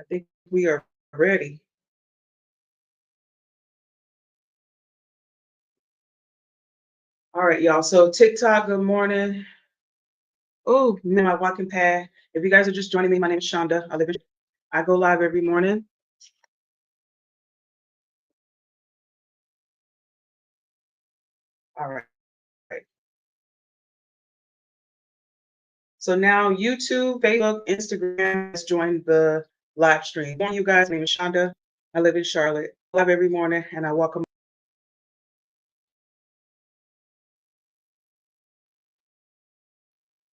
I think we are ready. All right, y'all. So TikTok, good morning. Oh, my walking pad. If you guys are just joining me, my name is Shonda. I go live every morning. All right. So now YouTube, Facebook, Instagram has joined the live stream. Good morning, you guys. My name is Shonda. I live in Charlotte. Live every morning, and I welcome.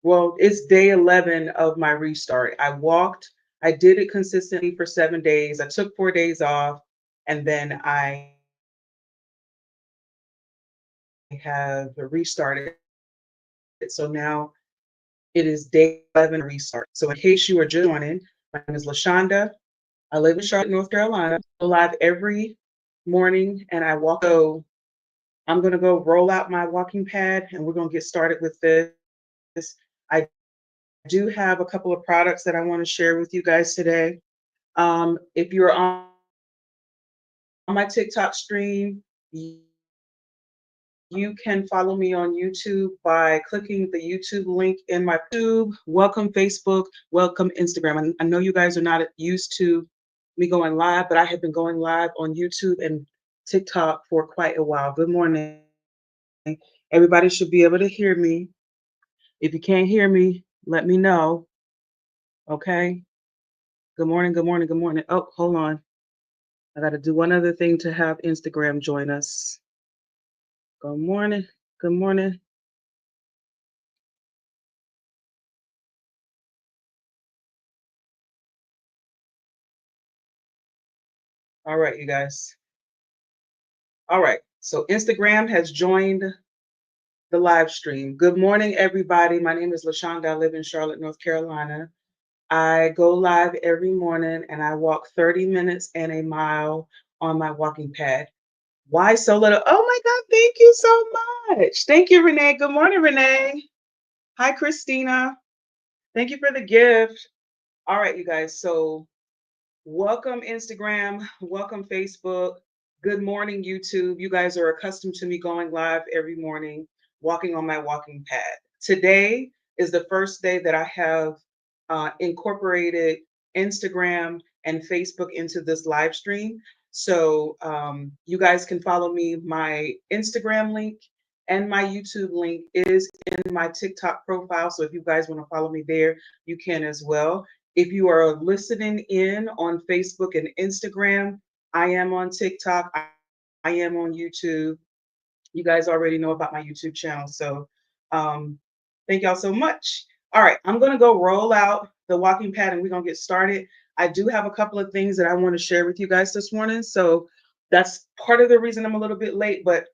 Well, it's day 11 of my restart. I walked. I did it consistently for 7 days. I took 4 days off, and then I have restarted. So now it is day 11 restart. So in case you are just joining, my name is LaShonda. I live in Charlotte, North Carolina. I go live every morning and I walk. So I'm going to go roll out my walking pad and we're going to get started with this. I do have a couple of products that I want to share with you guys today. If you're on my TikTok stream, you can follow me on YouTube by clicking the YouTube link in my YouTube. Welcome Facebook, welcome Instagram. I know you guys are not used to me going live, but I have been going live on YouTube and TikTok for quite a while. Good morning. Everybody should be able to hear me. If you can't hear me, let me know. Okay. Good morning, good morning, good morning. Oh, hold on. I got to do one other thing to have Instagram join us. Good morning. Good morning. All right, you guys. All right. So Instagram has joined the live stream. Good morning, everybody. My name is LaShonda. I live in Charlotte, North Carolina. I go live every morning and I walk 30 minutes and a mile on my walking pad. Why so little? Oh my God, thank you so much. Thank you, Renee. Good morning, Renee. Hi, Christina. Thank you for the gift. All right, you guys. So welcome, Instagram. Welcome, Facebook. Good morning, YouTube. You guys are accustomed to me going live every morning, walking on my walking pad. Today is the first day that I have incorporated Instagram and Facebook into this live stream. So you guys can follow me. My Instagram link and my YouTube link is in my TikTok profile. So if you guys want to follow me there, you can as well. If you are listening in on Facebook and Instagram, I am on TikTok. I am on YouTube. You guys already know about my YouTube channel. So um, thank y'all so much. All right, I'm going to go roll out the walking pad and we're going to get started. I do have a couple of things that I want to share with you guys this morning. So that's part of the reason I'm a little bit late. But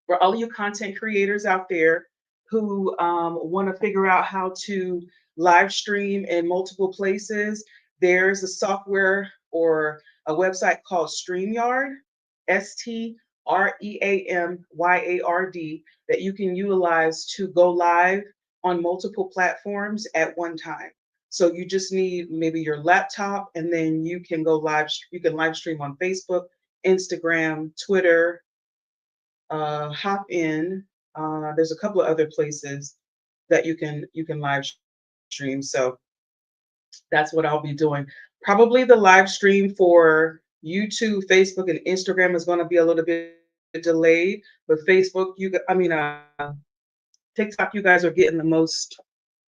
for all of you content creators out there who want to figure out how to live stream in multiple places, there's a software or a website called StreamYard, StreamYard, that you can utilize to go live on multiple platforms at one time. So you just need maybe your laptop and then you can go live, you can live stream on Facebook, Instagram, Twitter, hop in. There's a couple of other places that you can live stream. So that's what I'll be doing. Probably the live stream for YouTube, Facebook, and Instagram is going to be a little bit delayed. But Facebook, TikTok, you guys are getting the most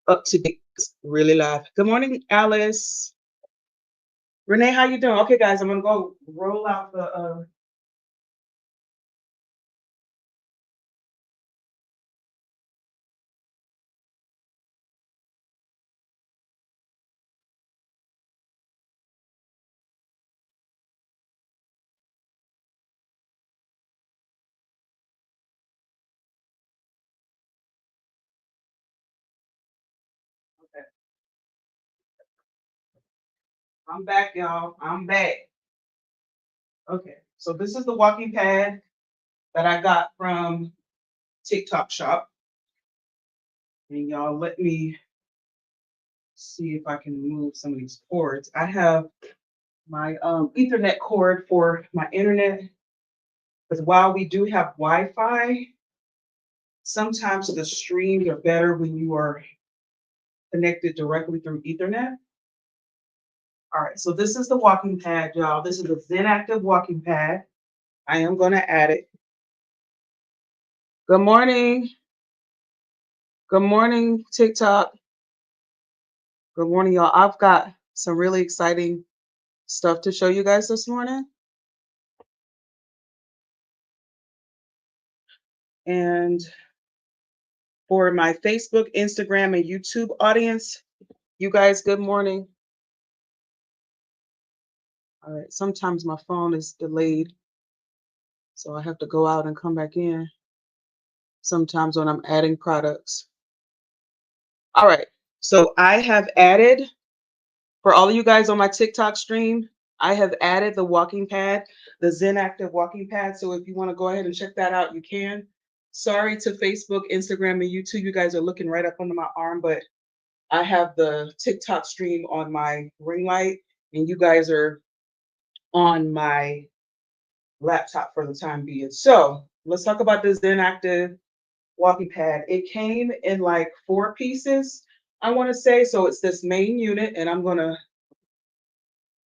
up to date. Really live. Good morning, Alice. Renee, how you doing? Okay, guys, I'm gonna go roll out the. Okay, I'm back, y'all. I'm back. Okay, so this is the walking pad that I got from TikTok shop. And y'all let me see if I can move some of these cords. I have my Ethernet cord for my internet. Because while we do have Wi-Fi, sometimes the streams are better when you are connected directly through Ethernet. All right, so this is the walking pad, y'all. This is the Zen Active walking pad. I am going to add it. Good morning. Good morning, TikTok. Good morning, y'all. I've got some really exciting stuff to show you guys this morning. And for my Facebook, Instagram, and YouTube audience, you guys, good morning. All right, sometimes my phone is delayed, so I have to go out and come back in sometimes when I'm adding products. All right, so I have added, for all of you guys on my TikTok stream, I have added the walking pad, the Zen Active walking pad. So if you want to go ahead and check that out, you can. Sorry to Facebook, Instagram, and YouTube. You guys are looking right up under my arm, but I have the TikTok stream on my ring light, and you guys are on my laptop for the time being. So let's talk about the Zen Active walking pad. It came in like 4 pieces, I want to say. So it's this main unit, and I'm going to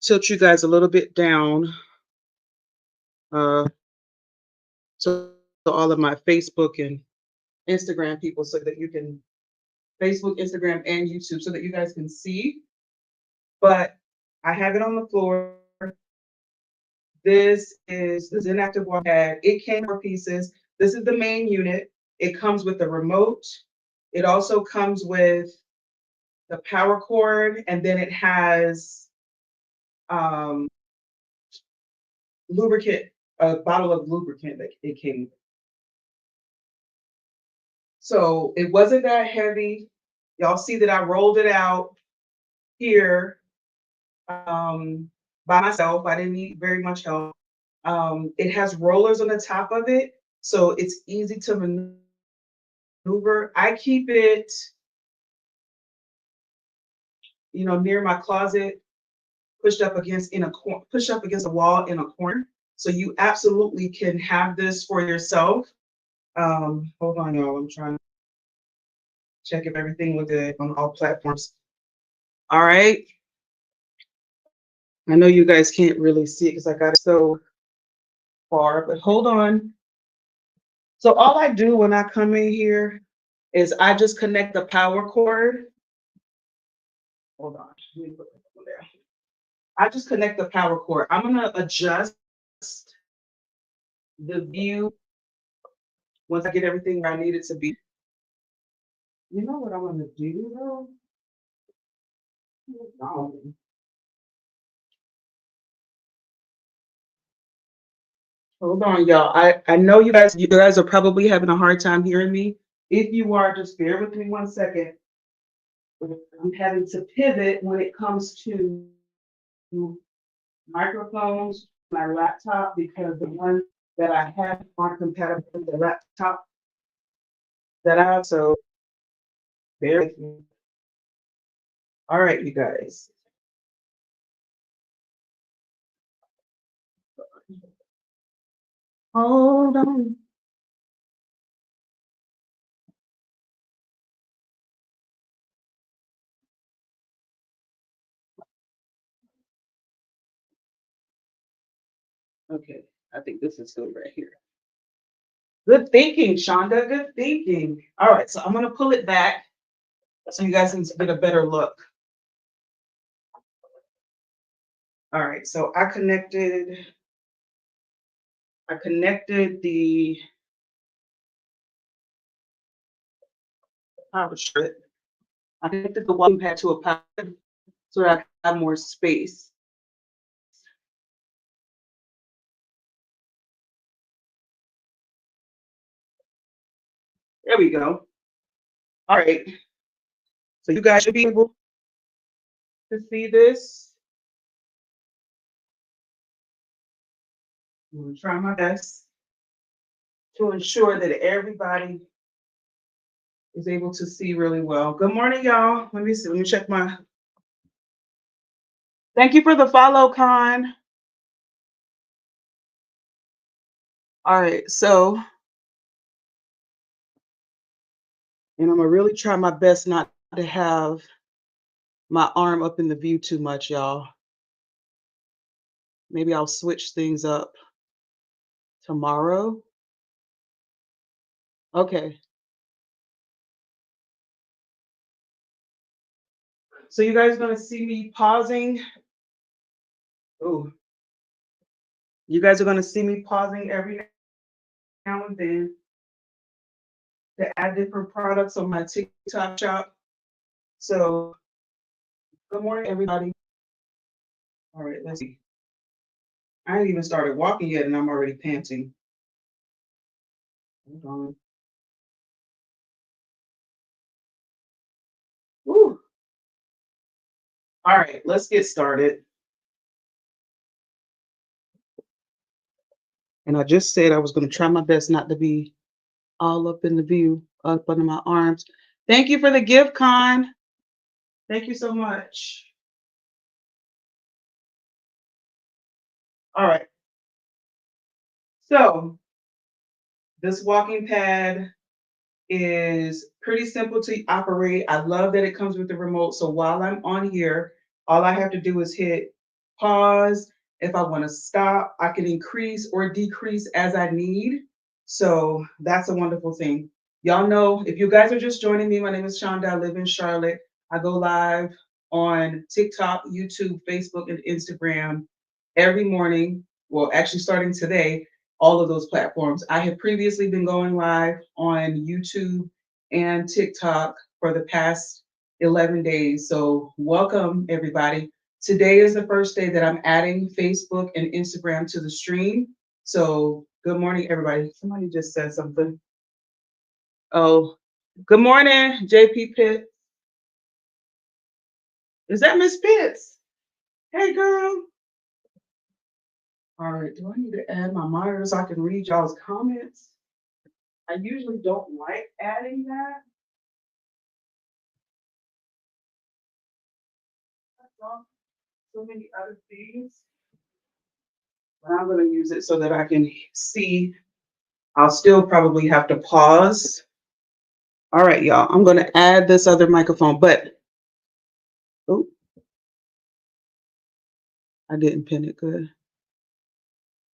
tilt you guys a little bit down uh, to all of my Facebook and Instagram people so that you can, Facebook, Instagram, and YouTube, so that you guys can see. But I have it on the floor. This is the Zen Active Walk Pad. It came in 4 pieces. This is the main unit. It comes with the remote. It also comes with the power cord, and then it has lubricant, a bottle of lubricant that it came with. So it wasn't that heavy. Y'all see that I rolled it out here by myself. I didn't need very much help. It has rollers on the top of it, so it's easy to maneuver. I keep it, near my closet, pushed up against pushed up against a wall in a corner. So you absolutely can have this for yourself. Hold on, y'all. I'm trying to check if everything was good on all platforms. All right. I know you guys can't really see it because I got it so far, but hold on. So all I do when I come in here is I just connect the power cord. Hold on. Let me put that one there. I just connect the power cord. I'm going to adjust the view once I get everything where I need it to be. You know what I'm going to do, though? Hold on, y'all. I know you guys are probably having a hard time hearing me. If you are, just bear with me 1 second. I'm having to pivot when it comes to microphones, my laptop, because the ones that I have aren't compatible with the laptop that I have. So bear with me. All right, you guys. Hold on. Okay, I think this is good right here. Good thinking, Shonda. Good thinking. All right, so I'm gonna pull it back so you guys can get a better look. All right, so I connected the power strip. I connected the walking pad to a power so that I have more space. There we go. All right. So you guys should be able to see this. I'm gonna try my best to ensure that everybody is able to see really well. Good morning, y'all. Let me see. Let me check my Thank you for the follow, Con. All right, so, and I'm gonna really try my best not to have my arm up in the view too much, y'all. Maybe I'll switch things up tomorrow. Okay. So you guys are gonna see me pausing. Oh, you guys are gonna see me pausing every now and then to add different products on my TikTok shop. So good morning, everybody. All right, let's see. I ain't even started walking yet, and I'm already panting. Hold on. Woo. All right, let's get started. And I just said I was going to try my best not to be all up in the view, up under my arms. Thank you for the gift, Con. Thank you so much. All right. So this walking pad is pretty simple to operate. I love that it comes with the remote. So while I'm on here, all I have to do is hit pause. If I want to stop, I can increase or decrease as I need. So that's a wonderful thing. Y'all know, if you guys are just joining me, my name is Shonda. I live in Charlotte. I go live on TikTok, YouTube, Facebook, and Instagram every morning. Well, actually, starting today, all of those platforms. I have previously been going live on YouTube and TikTok for the past 11 days. So, welcome everybody. Today is the first day that I'm adding Facebook and Instagram to the stream. So, good morning, everybody. Somebody just said something. Oh, good morning, JP Pitt. Is that Miss Pitts? Hey, girl. All right, do I need to add my monitor so I can read y'all's comments? I usually don't like adding that. So many other things, but I'm going to use it so that I can see. I'll still probably have to pause. All right, y'all. I'm going to add this other microphone, but oh, I didn't pin it good.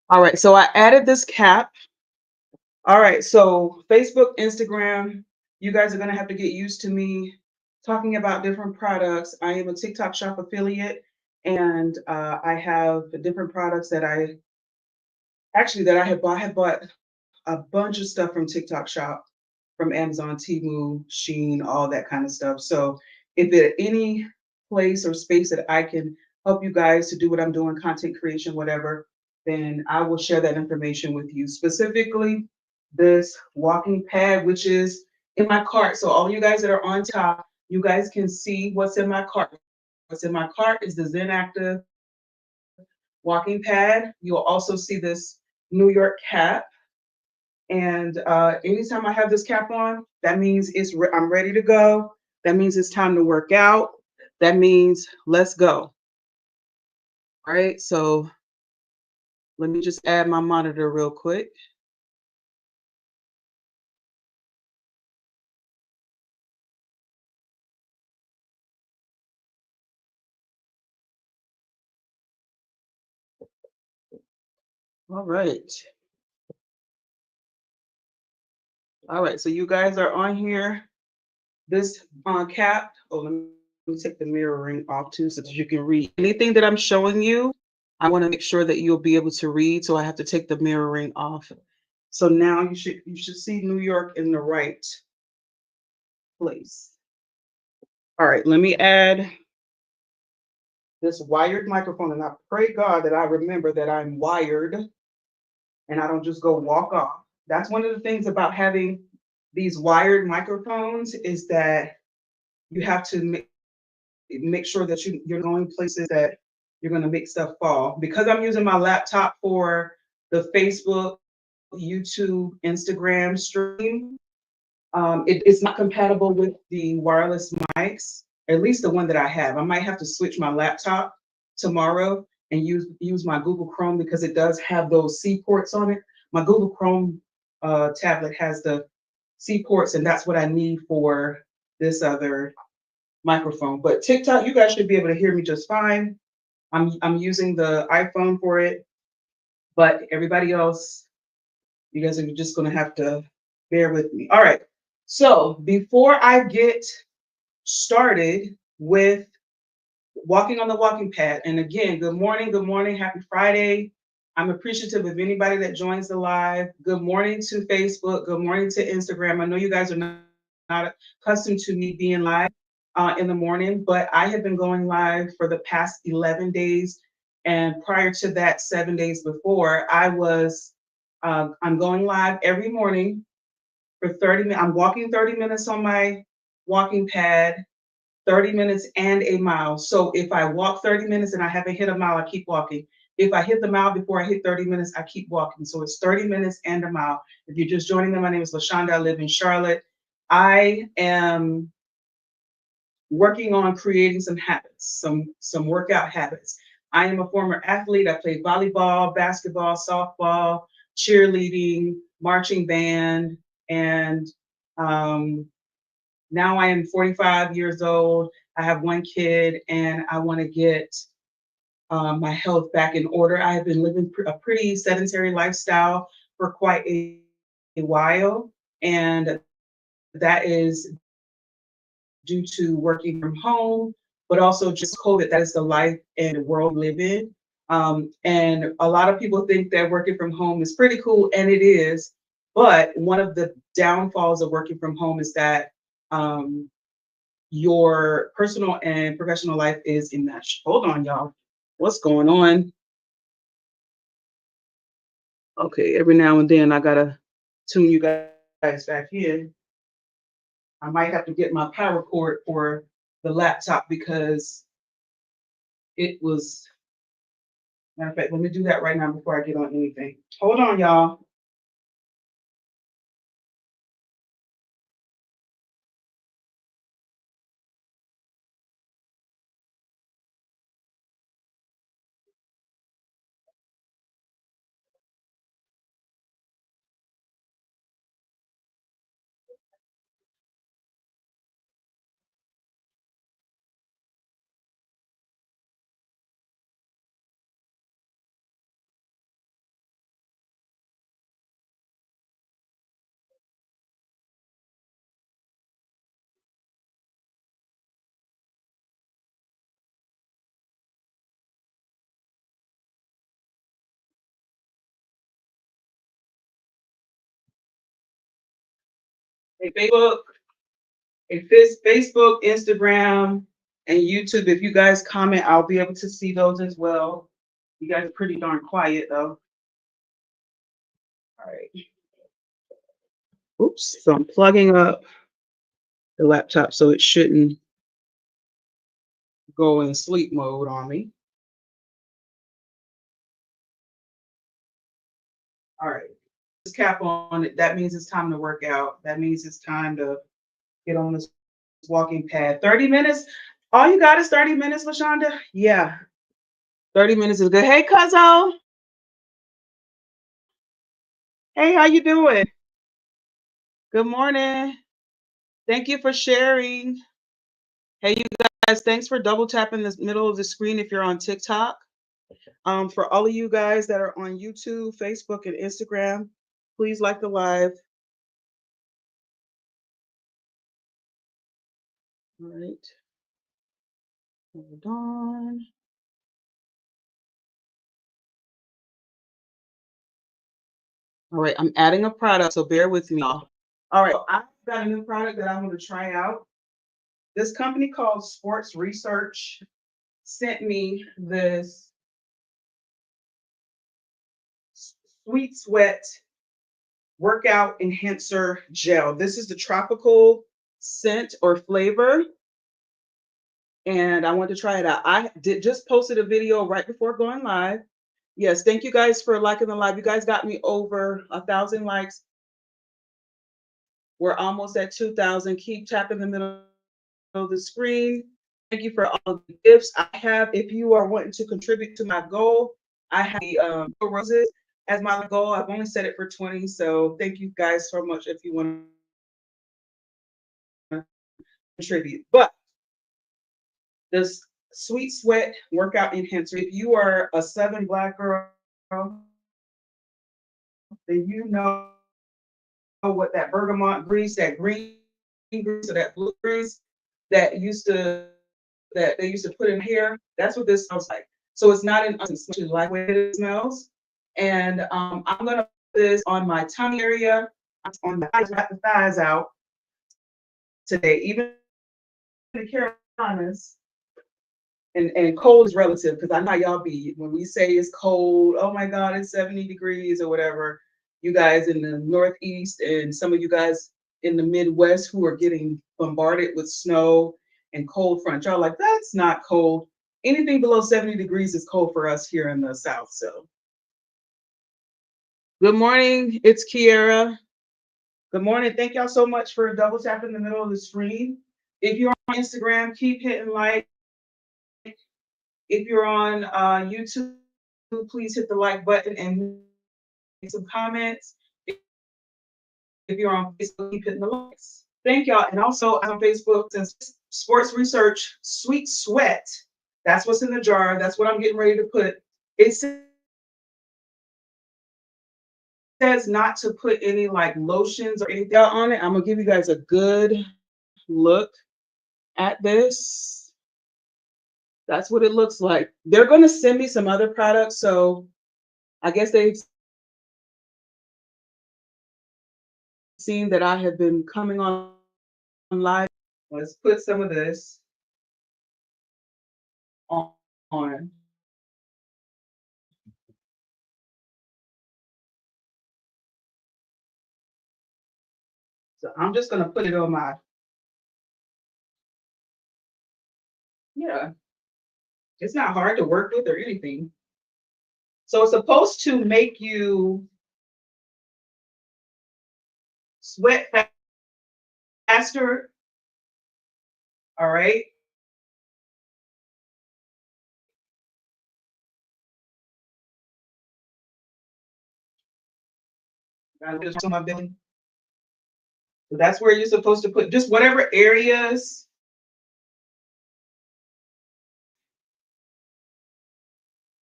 All right, so I added this cap. All right, so Facebook, Instagram, you guys are going to have to get used to me talking about different products. I am a TikTok shop affiliate, and I have different products that I have bought. I have bought a bunch of stuff from TikTok Shop, from Amazon, Temu, Sheen, all that kind of stuff. So if at any place or space that I can help you guys to do what I'm doing, content creation, whatever, then I will share that information with you. Specifically, this walking pad, which is in my cart. So all you guys that are on top, you guys can see what's in my cart. What's in my cart is the Zen Active walking pad. You'll also see this New York cap. And anytime I have this cap on, that means I'm ready to go. That means it's time to work out. That means let's go. All right, so let me just add my monitor real quick. All right. All right, so you guys are on here. This cap, oh, let me take the mirroring off too so that you can read. Anything that I'm showing you, I want to make sure that you'll be able to read, so I have to take the mirroring off. So now you should see New York in the right place. All right, let me add this wired microphone, and I pray God that I remember that I'm wired and I don't just go walk off. That's one of the things about having these wired microphones, is that you have to make sure that you're going places that you're going to make stuff fall. Because I'm using my laptop for the Facebook, YouTube, Instagram stream, it's not compatible with the wireless mics, at least the one that I have. I might have to switch my laptop tomorrow and use my Google Chrome because it does have those C ports on it. My Google Chrome tablet has the C ports, and that's what I need for this other microphone. But TikTok, you guys should be able to hear me just fine. I'm using the iPhone for it, but everybody else, you guys are just gonna have to bear with me. All right. So before I get started with walking on the walking pad, and again, good morning, happy Friday. I'm appreciative of anybody that joins the live. Good morning to Facebook. Good morning to Instagram. I know you guys are not accustomed to me being live in the morning, but I have been going live for the past 11 days. And prior to that, 7 days before, I'm going live every morning for 30 minutes. I'm walking 30 minutes on my walking pad, 30 minutes and a mile. So if I walk 30 minutes and I haven't hit a mile, I keep walking. If I hit the mile before I hit 30 minutes, I keep walking. So it's 30 minutes and a mile. If you're just joining me, my name is LaShonda. I live in Charlotte. I am working on creating some habits, some workout habits. I am a former athlete. I played volleyball, basketball, softball, cheerleading, marching band, and now I am 45 years old. I have one kid, and I want to get my health back in order. I have been living a pretty sedentary lifestyle for quite a while, and that is due to working from home, but also just COVID. That is the life and the world we live in. And a lot of people think that working from home is pretty cool, and it is. But one of the downfalls of working from home is that your personal and professional life is enmeshed. Hold on, y'all. What's going on? Okay, every now and then I gotta tune you guys back in. I might have to get my power cord for the laptop because it was, matter of fact, let me do that right now before I get on anything. Hold on, y'all. Hey, Facebook, Instagram, and YouTube. If you guys comment, I'll be able to see those as well. You guys are pretty darn quiet though. All right. Oops. So I'm plugging up the laptop so it shouldn't go in sleep mode on me. All right. Just cap on it. That means it's time to work out. That means it's time to get on this walking pad. 30 minutes. All you got is 30 minutes, LaShonda? Yeah. 30 minutes is good. Hey, Cuzzo. Hey, how you doing? Good morning. Thank you for sharing. Hey, you guys, thanks for double tapping the middle of the screen if you're on TikTok. For all of you guys that are on YouTube, Facebook, and Instagram, please like the live. All right. Hold on. All right, I'm adding a product, so bear with me. All right, I've got a new product that I'm going to try out. This company called Sports Research sent me this Sweet Sweat Workout Enhancer Gel. This is the tropical scent or flavor, and I want to try it out. I did just posted a video right before going live. Yes, thank you guys for liking the live. You guys got me over 1,000 likes. We're almost at 2,000. Keep tapping the middle of the screen. Thank you for all of the gifts I have. If you are wanting to contribute to my goal, I have the roses as my goal. I've only set it for 20, so thank you guys so much if you want to contribute. But this Sweet Sweat Workout Enhancer, if you are a Southern Black girl, then you know what that bergamot grease, that green grease, or that blue grease that they used to put in hair. That's what this smells like. So it's not an unsmelly like way it smells. And I'm gonna put this on my tummy area, on the thighs, got the thighs out today. Even the Carolinas, and cold is relative because I know y'all be when we say it's cold, oh my God, it's 70 degrees or whatever. You guys in the Northeast and some of you guys in the Midwest who are getting bombarded with snow and cold front, y'all like, that's not cold. Anything below 70 degrees is cold for us here in the South. So good morning, it's Kiara. Good morning. Thank y'all so much for double tapping in the middle of the screen. If you're on Instagram, keep hitting like. If you're on YouTube, please hit the like button and make some comments. If you're on Facebook, keep hitting the likes. Thank y'all. And also on Facebook, since sports research, Sweet Sweat, that's what's in the jar. That's what I'm getting ready to put. It says not to put any like lotions or anything on it. I'm gonna give you guys a good look at this. That's what it looks like. They're gonna send me some other products, so I guess they've seen that I have been coming on live. Let's put some of this on. So I'm just gonna put it on my, yeah, it's not hard to work with or anything. So it's supposed to make you sweat faster. All right. I just on my belly. So that's where you're supposed to put just whatever areas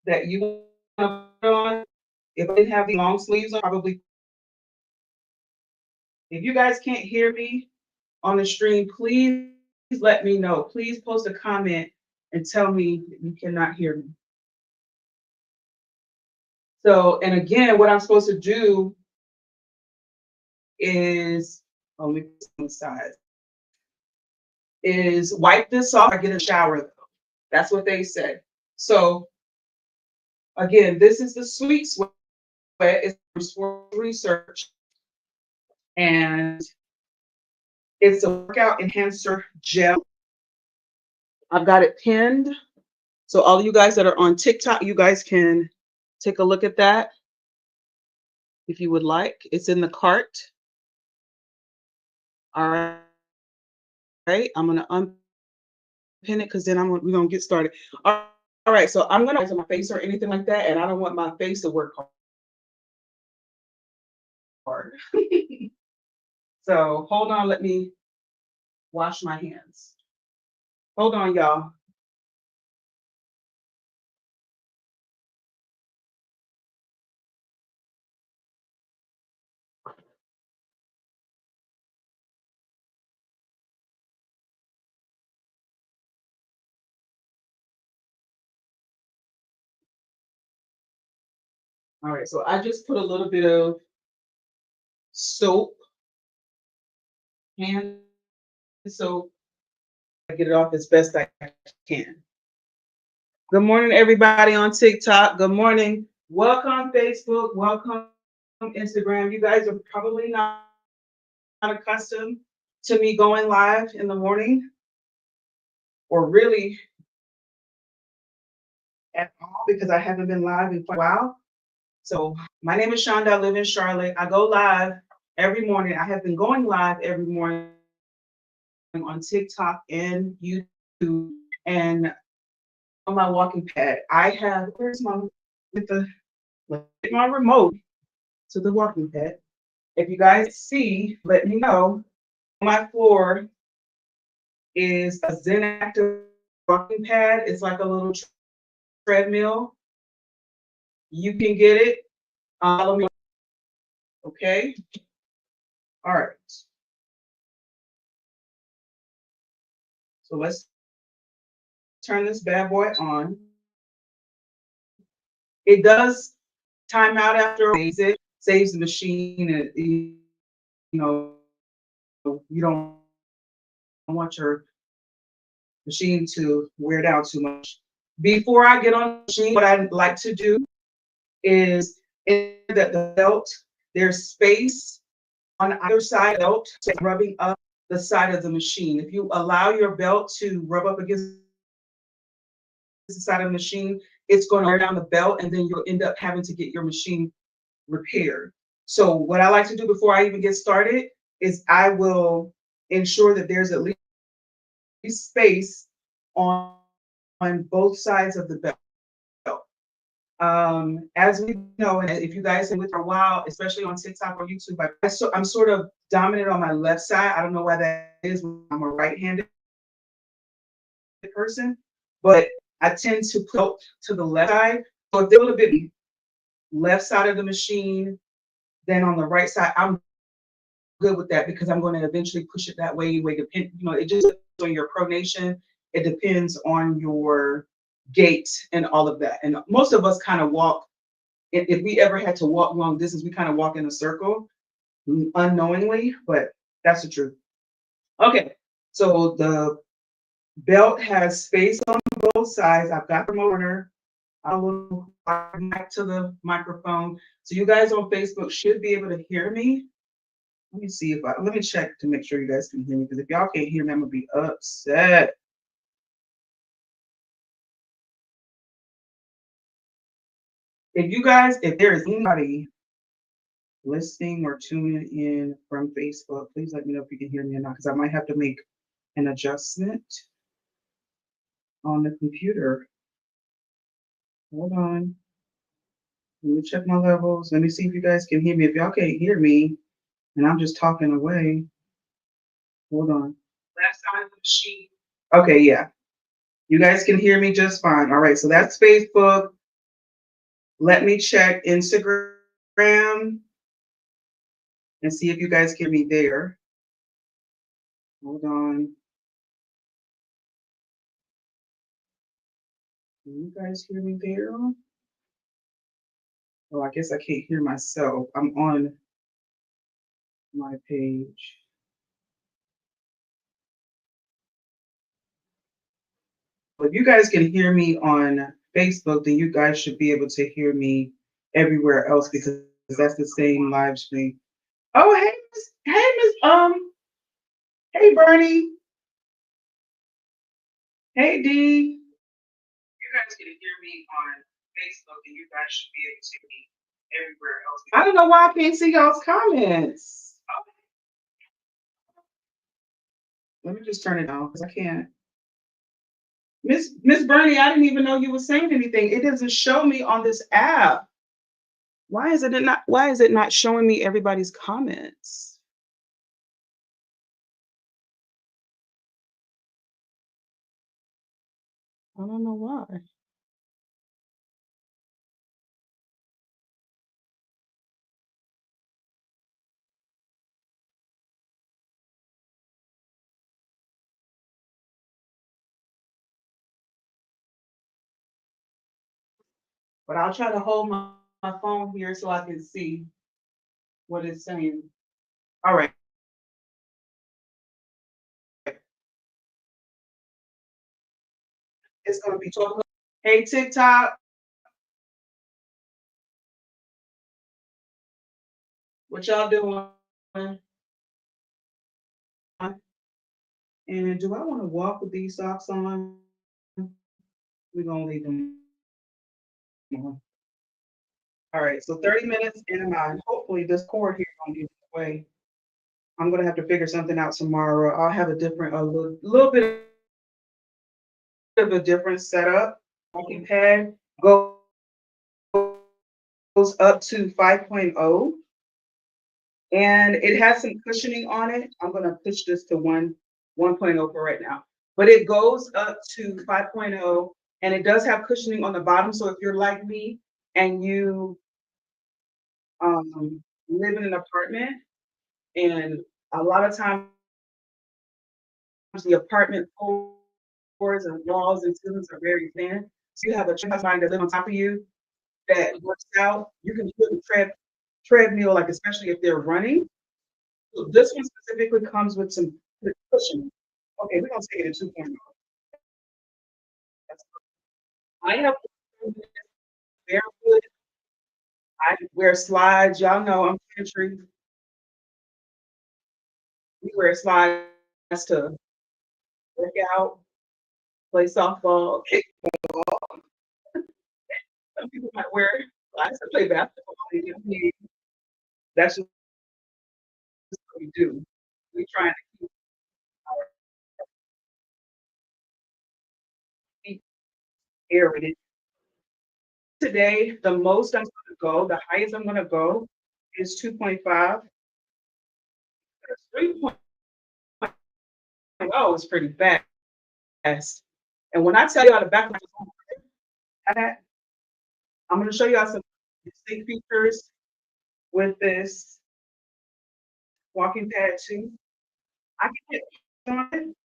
that you want to put on. If I didn't have the long sleeves on, probably. If you guys can't hear me on the stream, please let me know. Please post a comment and tell me that you cannot hear me. So, and again, what I'm supposed to do is, let me put on the side, is wipe this off. I get a shower though. That's what they said. So again, this is the Sweet Sweat. It's from Sports Research, and it's a workout enhancer gel. I've got it pinned. So all of you guys that are on TikTok, you guys can take a look at that if you would like. It's in the cart. All right. I'm gonna unpin it because then we're gonna get started. All right. So I'm gonna on my face or anything like that, and I don't want my face to work hard. So hold on. Let me wash my hands. Hold on, y'all. All right, so I just put a little bit of soap, hand soap. I get it off as best I can. Good morning, everybody on TikTok. Good morning. Welcome, Facebook. Welcome, Instagram. You guys are probably not accustomed to me going live in the morning, or really at all, because I haven't been live in quite a while. So my name is Shonda. I live in Charlotte. I go live every morning. I have been going live every morning on TikTok and YouTube. And on my walking pad, I have where's my with the get my remote to the walking pad. If you guys see, let me know. My floor is a Zen Active walking pad. It's like a little treadmill. You can get it. Follow me. Okay. All right. So let's turn this bad boy on. It does time out after it saves the machine, and know you don't want your machine to wear down too much. Before I get on the machine, what I like to do is in the belt, there's space on either side of the belt, so rubbing up the side of the machine. If you allow your belt to rub up against the side of the machine, it's going to wear down the belt, and then you'll end up having to get your machine repaired. So what I like to do before I even get started is I will ensure that there's at least space on, on both sides of the belt. As we know, and if you guys have been with for a while, especially on TikTok or YouTube, I'm sort of dominant on my left side. I don't know why that is. I'm a right-handed person, but I tend to put to the left side. So if they're a little bit left side of the machine, then on the right side, I'm good with that because I'm going to eventually push it that way. It just depends on your pronation. It depends on your gait and all of that. And most of us kind of walk. If we ever had to walk long distance, we kind of walk in a circle unknowingly, but that's the truth. Okay, so the belt has space on both sides. I've got the motor. I will back to the microphone. So you guys on Facebook should be able to hear me. Let me see if let me check to make sure you guys can hear me, because if y'all can't hear me, I'm gonna be upset. If there is anybody listening or tuning in from Facebook, please let me know if you can hear me or not, because I might have to make an adjustment on the computer. Hold on. Let me check my levels. Let me see if you guys can hear me. If y'all can't hear me and I'm just talking away, hold on. Last time the sheet. Okay, yeah. You guys can hear me just fine. All right, so that's Facebook. Let me check Instagram and see if you guys can hear me there. Hold on. Can you guys hear me there? Oh, I guess I can't hear myself. I'm on my page. If you guys can hear me on Facebook, then you guys should be able to hear me everywhere else, because that's the same live stream. Oh, hey Bernie, hey D. You guys can hear me on Facebook, and you guys should be able to hear me everywhere else. I don't know why I can't see y'all's comments. Let me just turn it on because I can't. Miss Bernie, I didn't even know you were saying anything. It doesn't show me on this app. Why is it not showing me everybody's comments? I don't know why. But I'll try to hold my phone here so I can see what it's saying. All right. It's gonna be 12. Hey TikTok, what y'all doing? And do I want to walk with these socks on? We're gonna leave them on. All right, so 30 minutes in mind. Hopefully this cord here won't get in the way. I'm gonna have to figure something out tomorrow. I'll have a little bit of a different setup. Walking pad goes up to 5.0 and it has some cushioning on it. I'm going to push this to 1.0 for right now. But it goes up to 5.0 and it does have cushioning on the bottom. So if you're like me and you live in an apartment and a lot of times the apartment floors and walls and ceilings are very thin. So you have a trend that live on top of you that works out. You can put a treadmill, like especially if they're running. So this one specifically comes with some cushion. Okay, we're gonna take it to 2.0. I have barefoot. I wear slides. Y'all know I'm country. We wear slides to work out, play softball, kick. Some people might wear slides to play basketball. That's just what we do. We try to keep our feet aerated. Today, the most I'm gonna go, the highest I'm gonna go is 2.5. 3.0 is pretty fast. And when I tell you how to back that, I'm gonna show y'all some distinct features with this walking pad too. I can hit pause on it,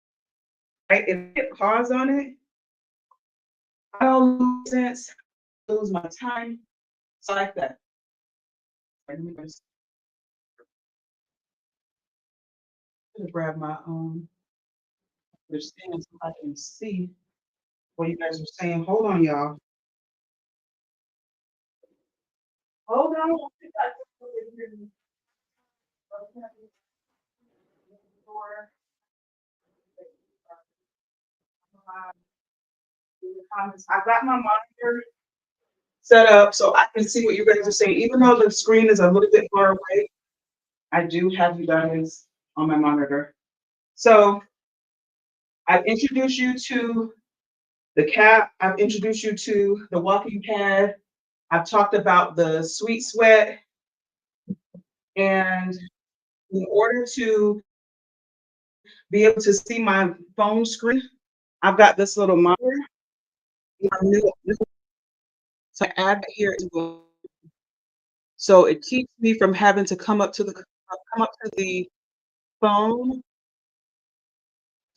right? If I hit pause on it, I don't lose sense, lose my time. So I like that. Let me just grab my understand so I can see what you guys are saying. Hold on, y'all. Hold on. I got my monitor set up so I can see what you guys are saying. Even though the screen is a little bit far away, I do have you guys on my monitor. So I've introduced you to the cap. I've introduced you to the walking pad. I've talked about the sweet sweat. And in order to be able to see my phone screen, I've got this little monitor. So I add that here as well. So it keeps me from having to come up to the phone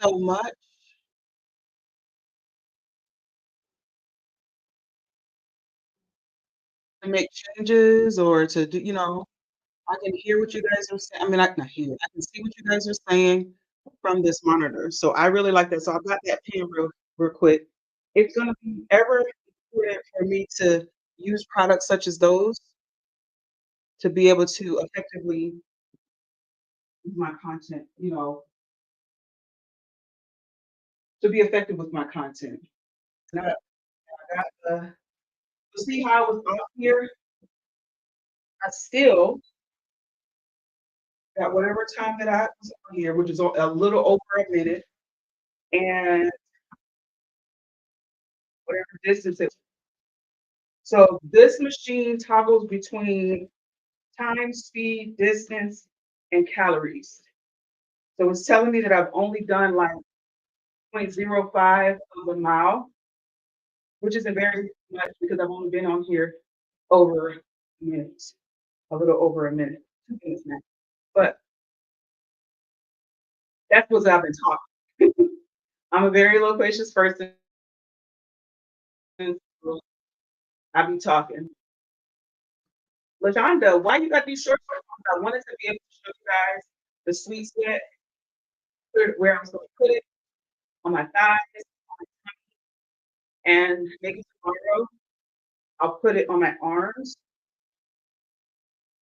so much. To make changes or to do, I can hear what you guys are saying. I mean, I not hear, I can see what you guys are saying from this monitor. So I really like that. So I've got that pen real quick. It's gonna be ever important for me to use products such as those to be able to effectively use my content, to be effective with my content. And I got the you see how I was off here? I still got whatever time that I was on here, which is a little over a minute, and whatever distance it. So this machine toggles between time, speed, distance, and calories. So it's telling me that I've only done like 0.05 of a mile, which isn't very much because I've only been on here over a minute, a little over a minute, 2 minutes now. But that's what I've been talking. I'm a very loquacious person. So I be talking. LaShonda, why you got these short shorts on? I wanted to be able to show you guys the sweet sweat, where I'm supposed to put it on my thighs, and maybe tomorrow I'll put it on my arms.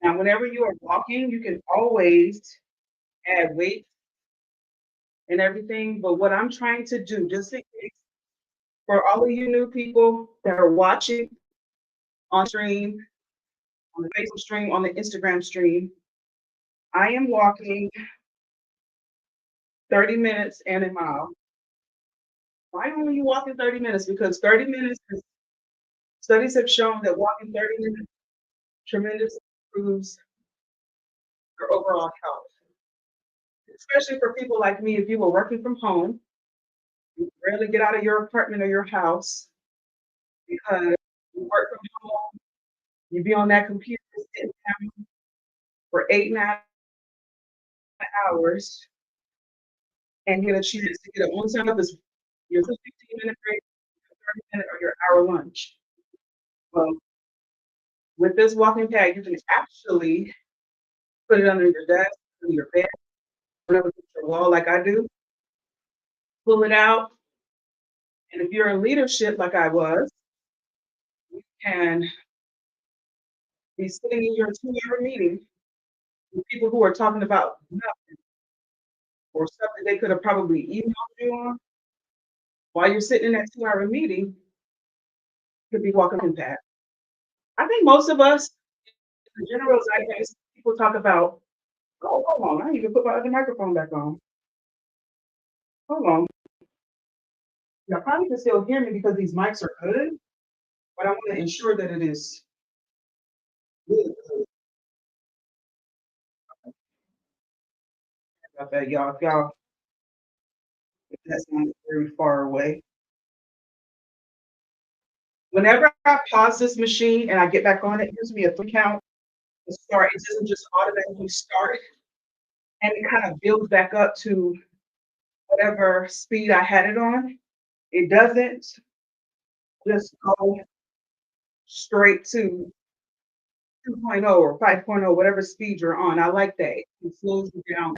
Now, whenever you are walking, you can always add weight and everything. But what I'm trying to do, just in case, for all of you new people that are watching on stream, on the Facebook stream, on the Instagram stream, I am walking 30 minutes and a mile Why only you walking 30 minutes? Because 30 minutes, studies have shown that walking 30 minutes tremendously improves your overall health, especially for people like me. If you were working from home, you rarely get out of your apartment or your house because you work from home, you be on that computer sitting down for 8, 9 hours and get a chance to get a one time up is your 15-minute break, 30 minute or your hour lunch. Well, with this walking pad, you can actually put it under your desk, under your bed, whatever fits your wall like I do, pull it out. And if you're in leadership like I was, you can be sitting in your 2 hour meeting with people who are talking about nothing or stuff that they could have probably emailed you on. While you're sitting in that 2 hour meeting, you could be walking on pad. I think most of us, in the general zeitgeist, people talk about, oh, hold on, I need to put my other microphone back on. Hold on. Y'all probably can still hear me because these mics are good, but I want to ensure that it is good. About that, y'all. If that's not very far away. Whenever I pause this machine and I get back on it, it gives me a 3 count to start. It doesn't just automatically start, and it kind of builds back up to whatever speed I had it on. It doesn't just go straight to 2.0 or 5.0, whatever speed you're on. I like that. It slows you down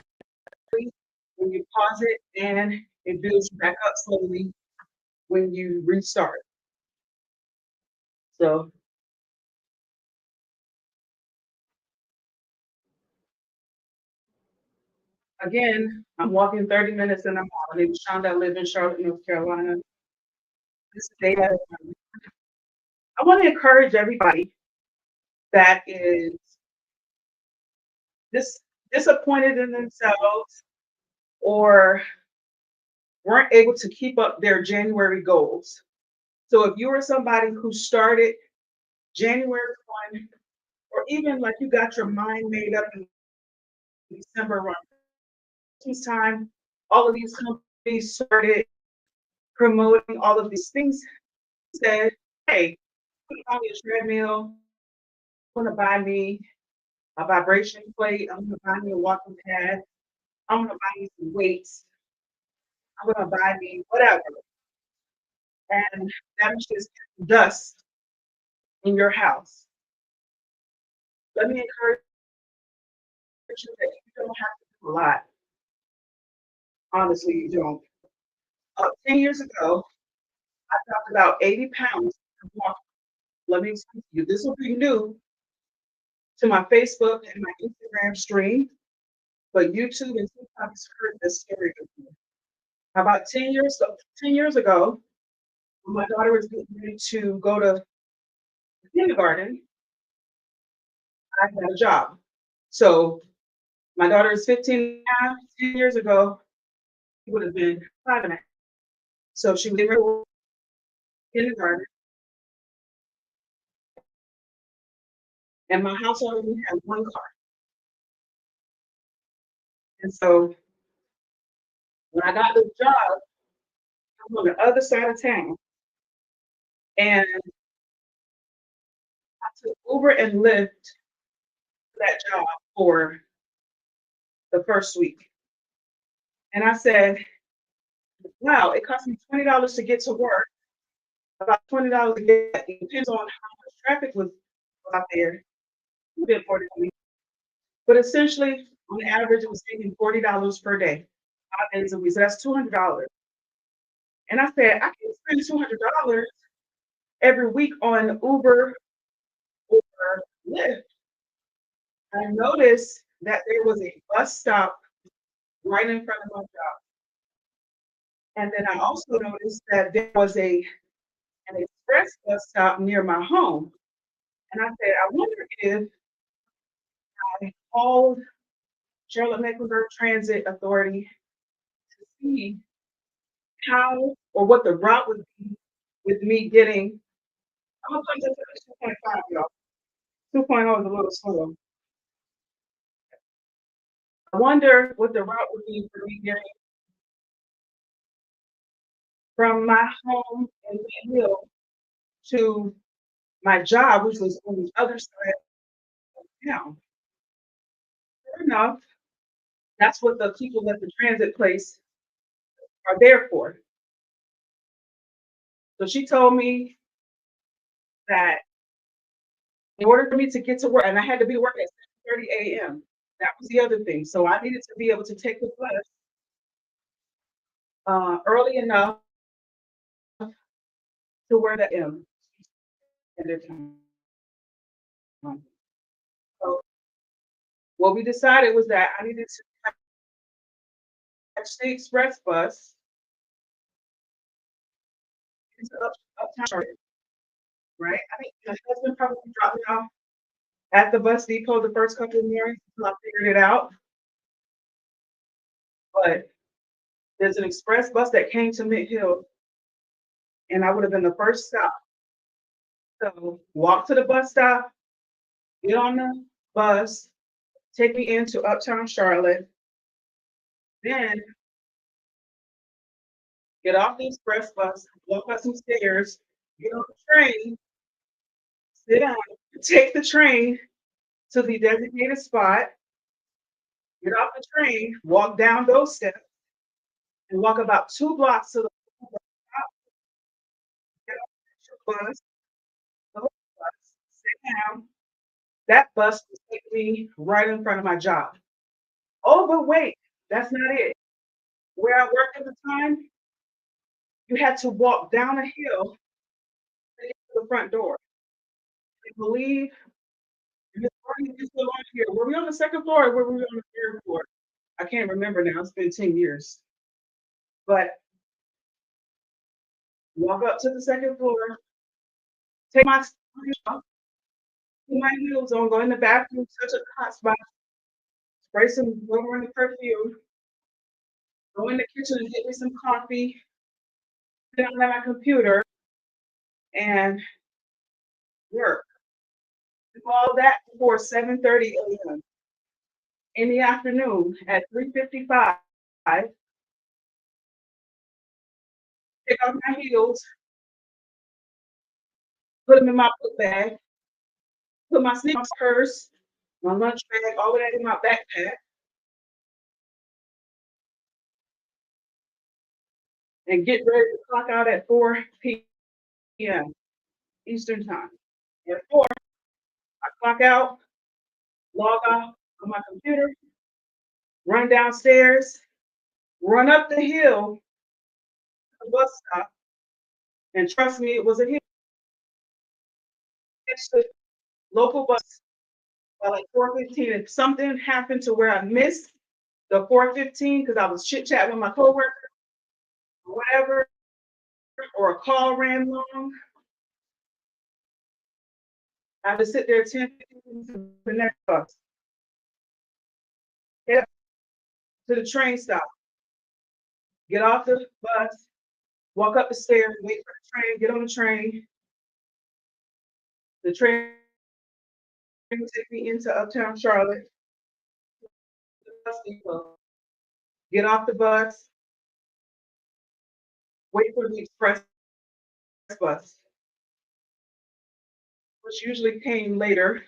when you pause it, and it builds you back up slowly when you restart. So again, I'm walking 30 minutes and I'm out. My name is Shonda. I live in Charlotte, North Carolina. This is data. I want to encourage everybody that is disappointed in themselves or weren't able to keep up their January goals. So if you were somebody who started January 1, or even like you got your mind made up in December around Christmas time, all of these companies started promoting all of these things, said, hey, put on your treadmill, I'm gonna buy me a vibration plate, I'm gonna buy me a walking pad, I'm gonna buy me some weights, I'm gonna buy me whatever. And that was just dust in your house. Let me encourage you that you don't have to do a lot. Honestly, you don't. 10 years ago, I dropped about 80 pounds of walking. Let me explain to you. This will be new to my Facebook and my Instagram stream, but YouTube and TikTok has heard this story before. About 10 years ago, when my daughter was getting ready to go to kindergarten, I had a job. So my daughter is 15 and a half. 10 years ago, she would have been 5 and a half. So she was in kindergarten, and my household only had one car. And so when I got this job, I was on the other side of town, and I took Uber and Lyft for that job for the first week. And I said, wow, it cost me $20 to get to work, about $20 to get back. It depends on how much traffic was out there. A bit more than me. But essentially, on average, it was making $40 per day, 5 days a week. So that's $200. And I said, I can spend $200 every week on Uber or Lyft. I noticed that there was a bus stop right in front of my job. And then I also noticed that there was an express bus stop near my home. And I said, I wonder if I called Charlotte Mecklenburg Transit Authority to see how or what the route would be with me getting. I'm gonna put this at 2.5, y'all. 2.0 is a little slow. I wonder what the route would be for me getting from my home in Red Hill to my job, which was on the other side of town. Sure enough, that's what the people at the transit place are there for. So she told me that in order for me to get to work, and I had to be to work at 7:30 a.m. That was the other thing. So I needed to be able to take the bus early enough to where the M standard time. So what we decided was that I needed to catch the express bus into uptown Charlotte, right? I think my husband probably dropped me off at the bus depot the first couple of mornings until I figured it out. But there's an express bus that came to Mid Hill, and I would have been the first stop. So walk to the bus stop, get on the bus, take me into uptown Charlotte, then get off the express bus, walk up some stairs, get on the train, sit down, take the train to the designated spot, get off the train, walk down those steps, and walk about 2 blocks to the stop, get off the bus, the bus, sit down. That bus will take me right in front of my job. Oh, but wait, that's not it. Where I worked at the time, you had to walk down a hill to get to the front door. I believe Miss Barney is still on here. Were we on the second floor or were we on the third floor? I can't remember now. It's been 10 years. But walk up to the second floor, take my put my heels on, go in the bathroom, touch a hot spot, spray some lower in the perfume, go in the kitchen and get me some coffee, sit down at my computer and work. Do all that before 7:30 a.m. In the afternoon at 3:55, take off my heels, put them in my book bag, put my sneakers, purse, my lunch bag, all of that in my backpack, and get ready to clock out at 4 p.m. Eastern time. At 4, I clock out, log off on my computer, run downstairs, run up the hill to the bus stop, and trust me, it was a hill. Catch the local bus by like 4:15. If something happened to where I missed the 4:15 because I was chit chatting with my coworker or whatever, or a call ran long, I had to sit there 10 15 to the next bus. Get to the train stop, get off the bus, walk up the stairs, wait for the train, get on the train. The train will take me into uptown Charlotte, the bus depot, get off the bus, wait for the express bus, which usually came later.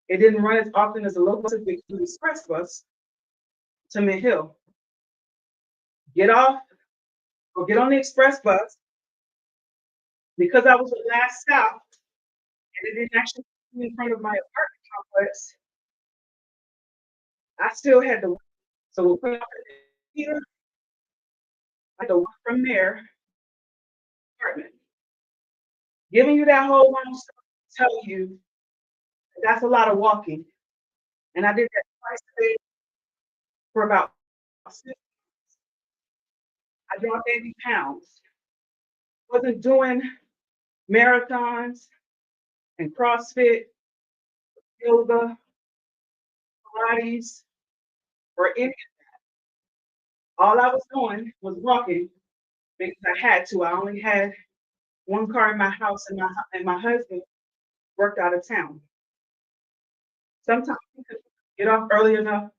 It didn't run as often as the local Pacific Express bus to Mid Hill. Get off or get on the express bus because I was the last stop and it didn't actually put me in front of my apartment complex. I still had to. So we'll put here. I had to walk from there apartment. Giving you that whole long story to tell you that's a lot of walking. And I did that twice a day for about 6. I dropped 80 pounds. Wasn't doing marathons and CrossFit, yoga, Pilates, or any. All I was doing was walking because I had to. I only had one car in my house, and my husband worked out of town. Sometimes he could get off early enough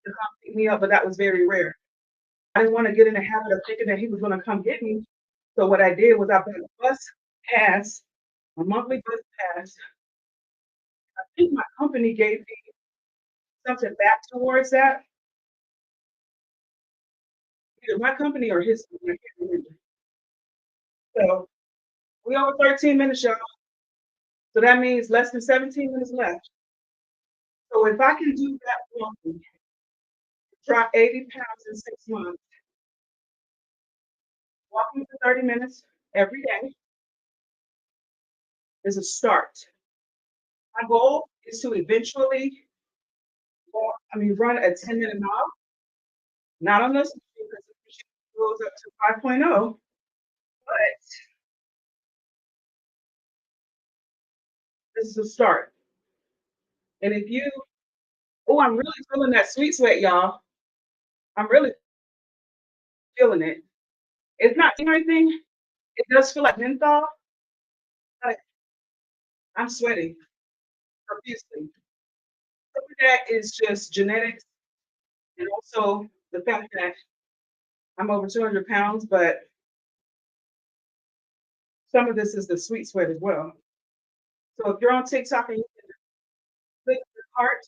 to come pick me up, but that was very rare. I didn't want to get in the habit of thinking that he was going to come get me. So what I did was I bought a bus pass, a monthly bus pass. I think my company gave me something back towards that. Either my company or his company, I can't remember. So we over 13 minutes, y'all. So that means less than 17 minutes left. So if I can do that walking, drop 80 pounds in 6 months, walking for 30 minutes every day is a start. My goal is to eventually run a 10-minute mile, not on this machine because the machine goes up to 5.0, but this is a start. And if you, oh, I'm really feeling that sweet sweat, y'all. I'm really feeling it. It's not anything. It does feel like menthol, but I'm sweating profusely. Some of that is just genetics and also the fact that I'm over 200 pounds, but some of this is the sweet sweat as well. So if you're on TikTok and you click the heart,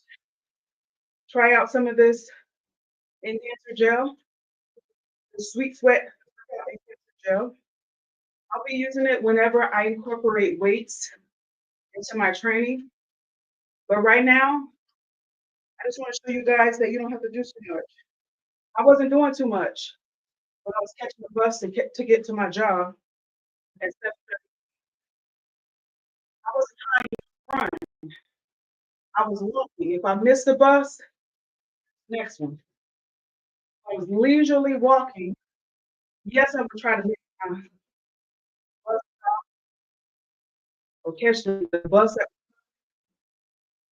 try out some of this enhancer gel, the sweet sweat enhancer gel. I'll be using it whenever I incorporate weights into my training. But right now, I just want to show you guys that you don't have to do too much. I wasn't doing too much when I was catching the bus to get to my job at 7:30. I wasn't trying to run. I was walking. If I missed the bus, next one. I was leisurely walking. Yes, I would try to make my bus or catch the bus,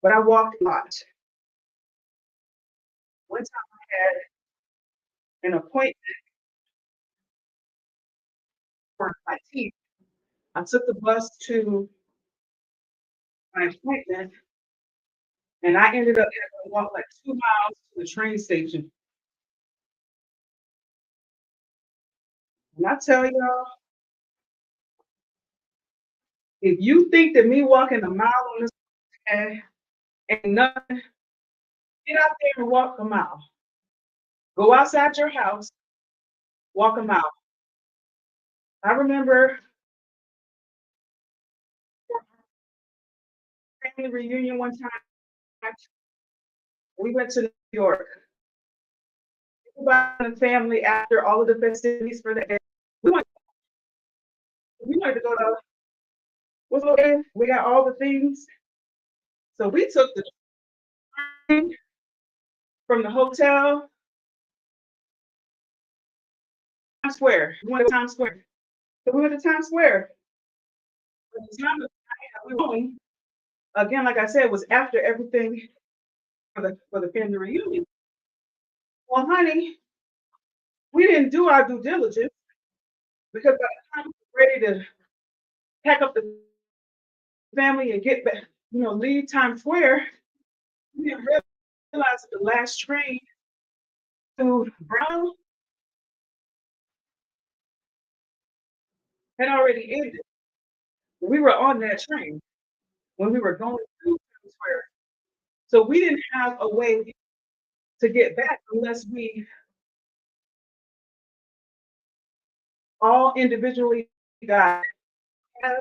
but I walked a lot. One time I had an appointment for my teeth. I took the bus to my appointment, and I ended up having to walk like 2 miles to the train station. And I tell y'all, if you think that me walking a mile on this path ain't nothing, get out there and walk a mile. Go outside your house, walk a mile. I remember family reunion one time. We went to New York. Everybody in the family after all of the festivities for the day. We went, we wanted to go to what's okay. We got all the things. So we took the train from the hotel to Times Square. We went to Times Square. So we went to Times Square. By the time we were home, again, like I said, it was after everything for the family reunion. Well, honey, we didn't do our due diligence because by the time we were ready to pack up the family and get back, leave Times Square, we didn't realize that the last train to Brown had already ended. We were on that train when we were going to Times Square. So we didn't have a way to get back unless we all individually got cab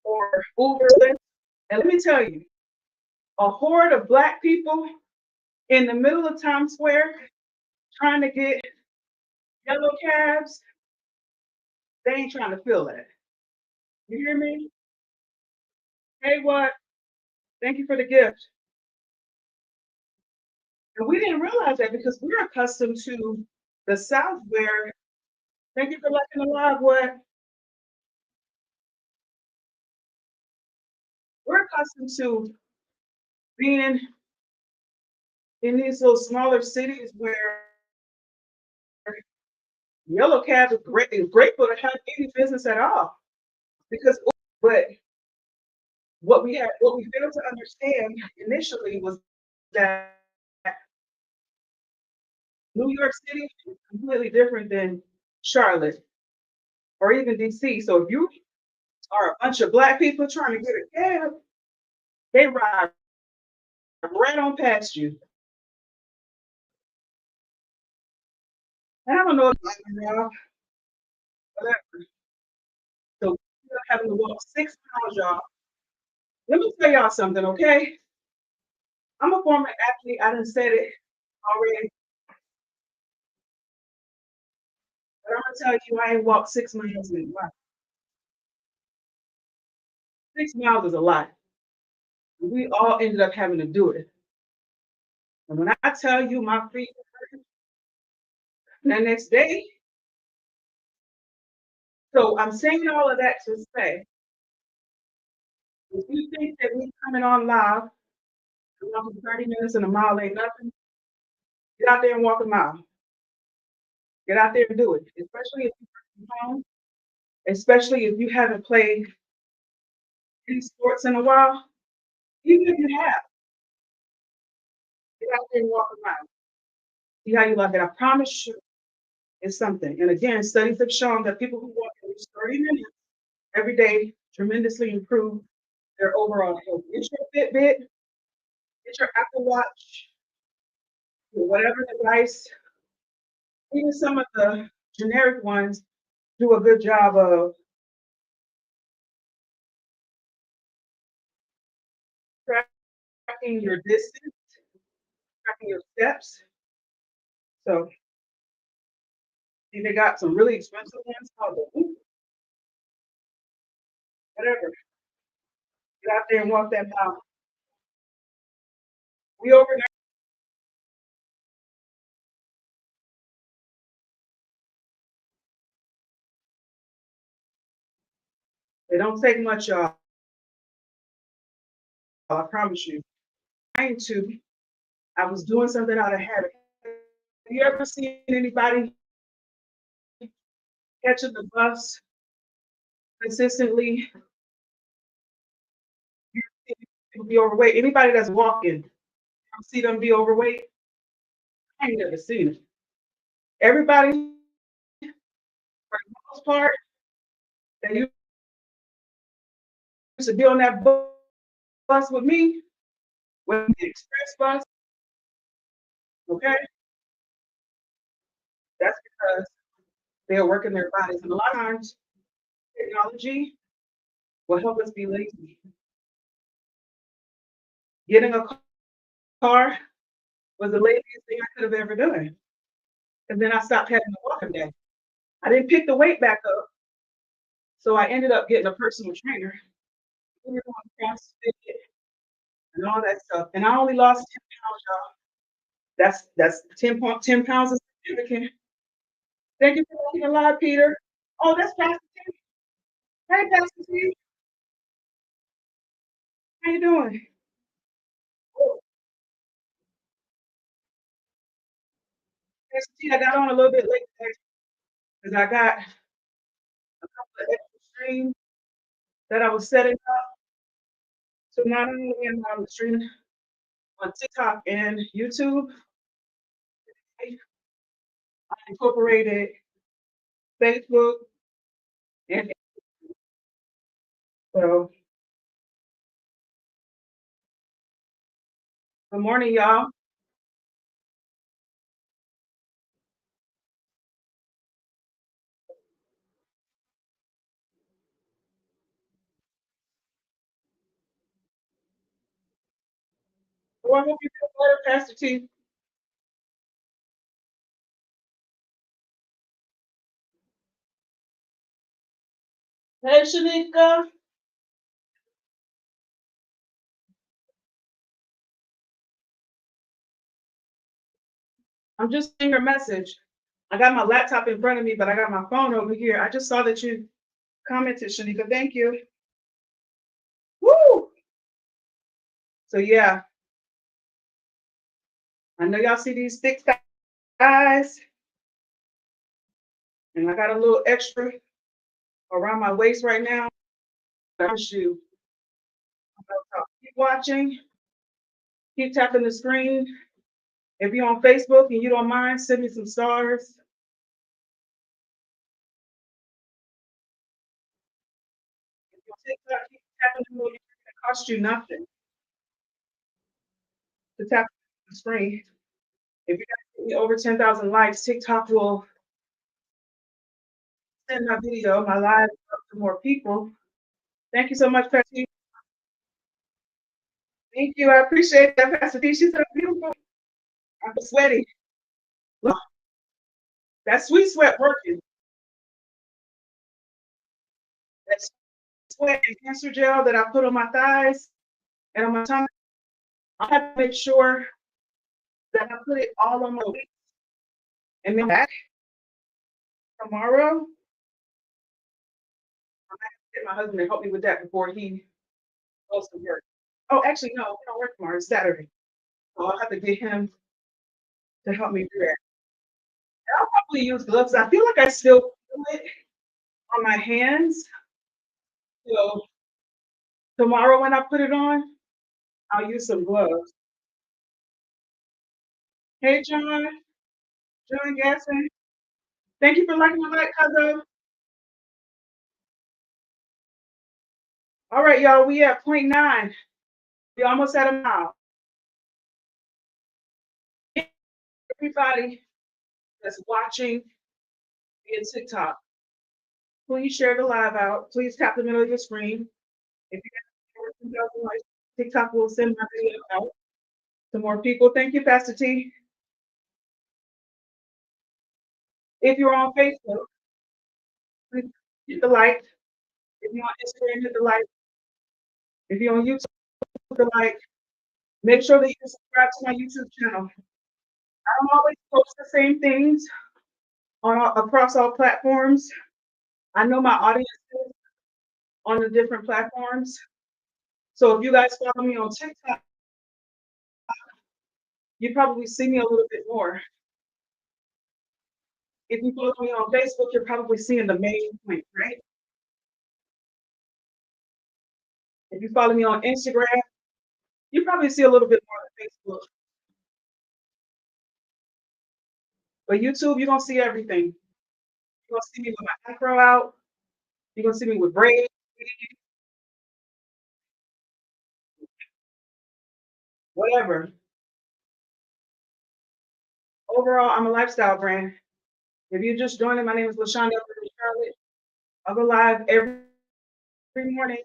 or Uber. And let me tell you, a horde of black people in the middle of Times Square trying to get yellow cabs, they ain't trying to feel that. You hear me? Hey, what? Thank you for the gift. And we didn't realize that because we're accustomed to the South where, thank you for letting alive, what? We're accustomed to being in these little smaller cities where Yellow cab is grateful to have any business at all because, but what we failed to understand initially was that New York City is completely different than Charlotte or even DC. So if you are a bunch of black people trying to get a cab, they ride right on past you. And I don't know if y'all, whatever. So we are having to walk 6 miles, y'all. Let me tell y'all something, okay? I'm a former athlete. I done said it already, but I'm gonna tell you, I ain't walked 6 miles in a while. 6 miles is a lot. We all ended up having to do it. And when I tell you my feet hurt the next day, so I'm saying all of that to say, if you think that me coming on live, walking 30 minutes in a mile ain't nothing, get out there and walk a mile. Get out there and do it, especially if you're from home, especially if you haven't played any sports in a while. Even if you have, get out there and walk a mile. See how you like it. I promise you it's something. And again, studies have shown that people who walk at least 30 minutes every day tremendously improve their overall health. Get your Fitbit, get your Apple Watch, whatever device, even some of the generic ones do a good job of tracking your distance, tracking your steps. So and they got some really expensive ones called the Whoop, whatever. Get out there and walk that mile. We over there. They don't take much, y'all. I promise you. Trying to. I was doing something out of habit. Have you ever seen anybody catching the bus consistently? You see people be overweight. Anybody that's walking, you see them be overweight. I ain't never seen it. Everybody, for the most part, that used to be on that bus with me, with the express bus, okay, that's because they're working their bodies. And a lot of times, technology will help us be lazy. Getting a car was the laziest thing I could have ever done. And then I stopped having to walk every day. I didn't pick the weight back up, so I ended up getting a personal trainer. We were doing CrossFit and all that stuff. And I only lost 10 pounds, y'all. That's 10 pounds is significant. Thank you for being alive, Peter. Oh, that's Pastor T. Hey, Pastor T. How you doing? Oh, Pastor T, I got on a little bit late today because I got the extra stream that I was setting up. So not only am I streaming on TikTok and YouTube, I incorporated Facebook and so good morning, y'all. Well, I hope you feel better, Pastor T. Hey, Shanika. I'm just seeing your message. I got my laptop in front of me, but I got my phone over here. I just saw that you commented, Shanika. Thank you. Woo! So yeah, I know y'all see these thick thighs. And I got a little extra around my waist right now. Promise you. Keep watching, keep tapping the screen. If you're on Facebook and you don't mind, send me some stars. If you're on TikTok, keep tapping the little, it costs you nothing to tap the screen. If you got over 10,000 likes, TikTok will send my video, my live up to more people. Thank you so much, Pastor T. Thank you. I appreciate that, Pastor T. She's so beautiful. I'm sweaty. Look, that sweet sweat working. That sweat and cancer gel that I put on my thighs and on my tongue. I have to make sure that I put it all on my waist and then back tomorrow. I might have to get my husband to help me with that before he goes to work. Oh, actually, no, we don't work tomorrow. It's Saturday. So I'll have to get him to help me do that. And I'll probably use gloves. I feel like I still feel it on my hands. So tomorrow when I put it on, I'll use some gloves. Hey, John Gasson. Thank you for liking my light, cousin. All right, y'all, we at point 0.9. We almost at a mile. Everybody that's watching via TikTok, please share the live out. Please tap the middle of your screen. If you got likes, TikTok will send my video out to more people. Thank you, Pastor T. If you're on Facebook, please hit the like. If you're on Instagram, hit the like. If you're on YouTube, hit the like. Make sure that you subscribe to my YouTube channel. I don't always post the same things across all platforms. I know my audience is on the different platforms. So if you guys follow me on TikTok, you probably see me a little bit more. If you follow me on Facebook, you're probably seeing the main point, right? If you follow me on Instagram, you probably see a little bit more on Facebook. But YouTube, you're gonna see everything. You're gonna see me with my afro out. You're gonna see me with braids, whatever. Overall, I'm a lifestyle brand. If you're just joining, my name is LaShonda Charlotte. I'll go live every morning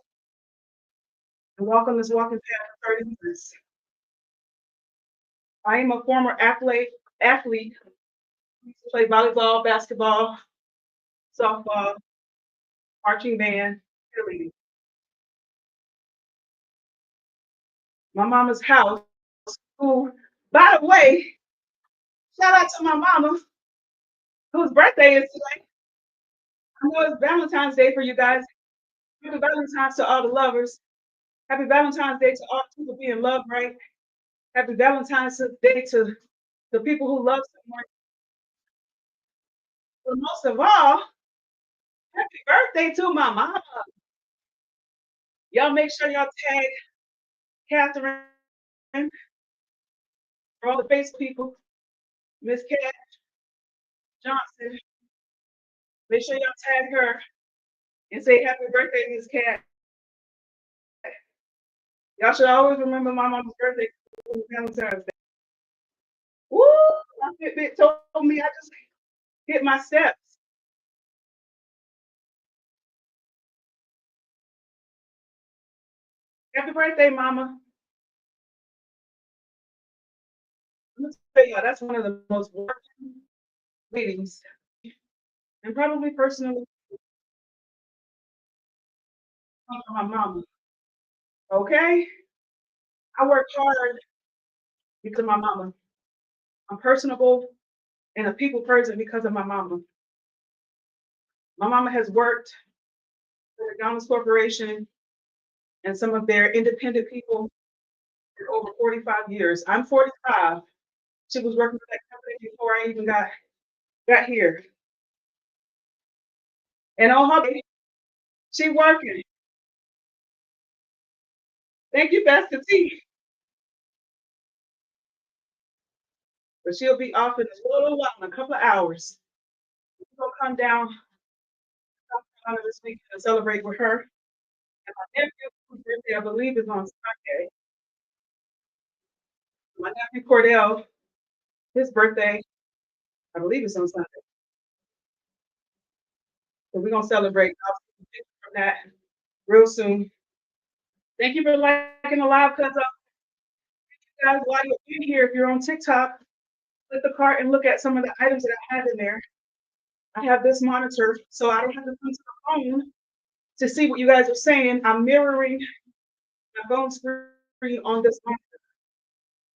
and walk on this walking path for 30 minutes. I am a former athlete, used to play volleyball, basketball, softball, marching band, cheerleading. My mama's house, who, by the way, shout out to my mama, whose birthday is today. I know it's Valentine's Day for you guys. Happy Valentine's to all the lovers. Happy Valentine's Day to all people being loved, right? Happy Valentine's Day to the people who love someone. But most of all, happy birthday to my mama. Y'all make sure y'all tag Catherine for all the face people, Miss Cat Johnson. Make sure y'all tag her and say happy birthday, Miss Cat. Y'all should always remember my mama's birthday, Valentine's Day. Woo! My Fitbit told me I just hit my steps. Happy birthday, mama. Let me tell y'all, that's one of the most working ladies, and probably personally from my mama. Okay? I work hard because of my mama. I'm personable and a people person because of my mama. My mama has worked for the McDonald's Corporation and some of their independent people for over 45 years. I'm 45. She was working for that company before I even got here. And on her she working. Thank you, Pastor T. But she'll be off in a little while, in a couple of hours. We're gonna come down this weekend and celebrate with her. And my nephew, whose birthday I believe is on Sunday. My nephew Cordell, his birthday, I believe is on Sunday. So we're gonna celebrate. I'll see some pictures from that real soon. Thank you for liking the live, cuz guys, while you're in here, if you're on TikTok, click the cart and look at some of the items that I have in there. I have this monitor, so I don't have to come to the phone to see what you guys are saying. I'm mirroring my phone screen on this monitor.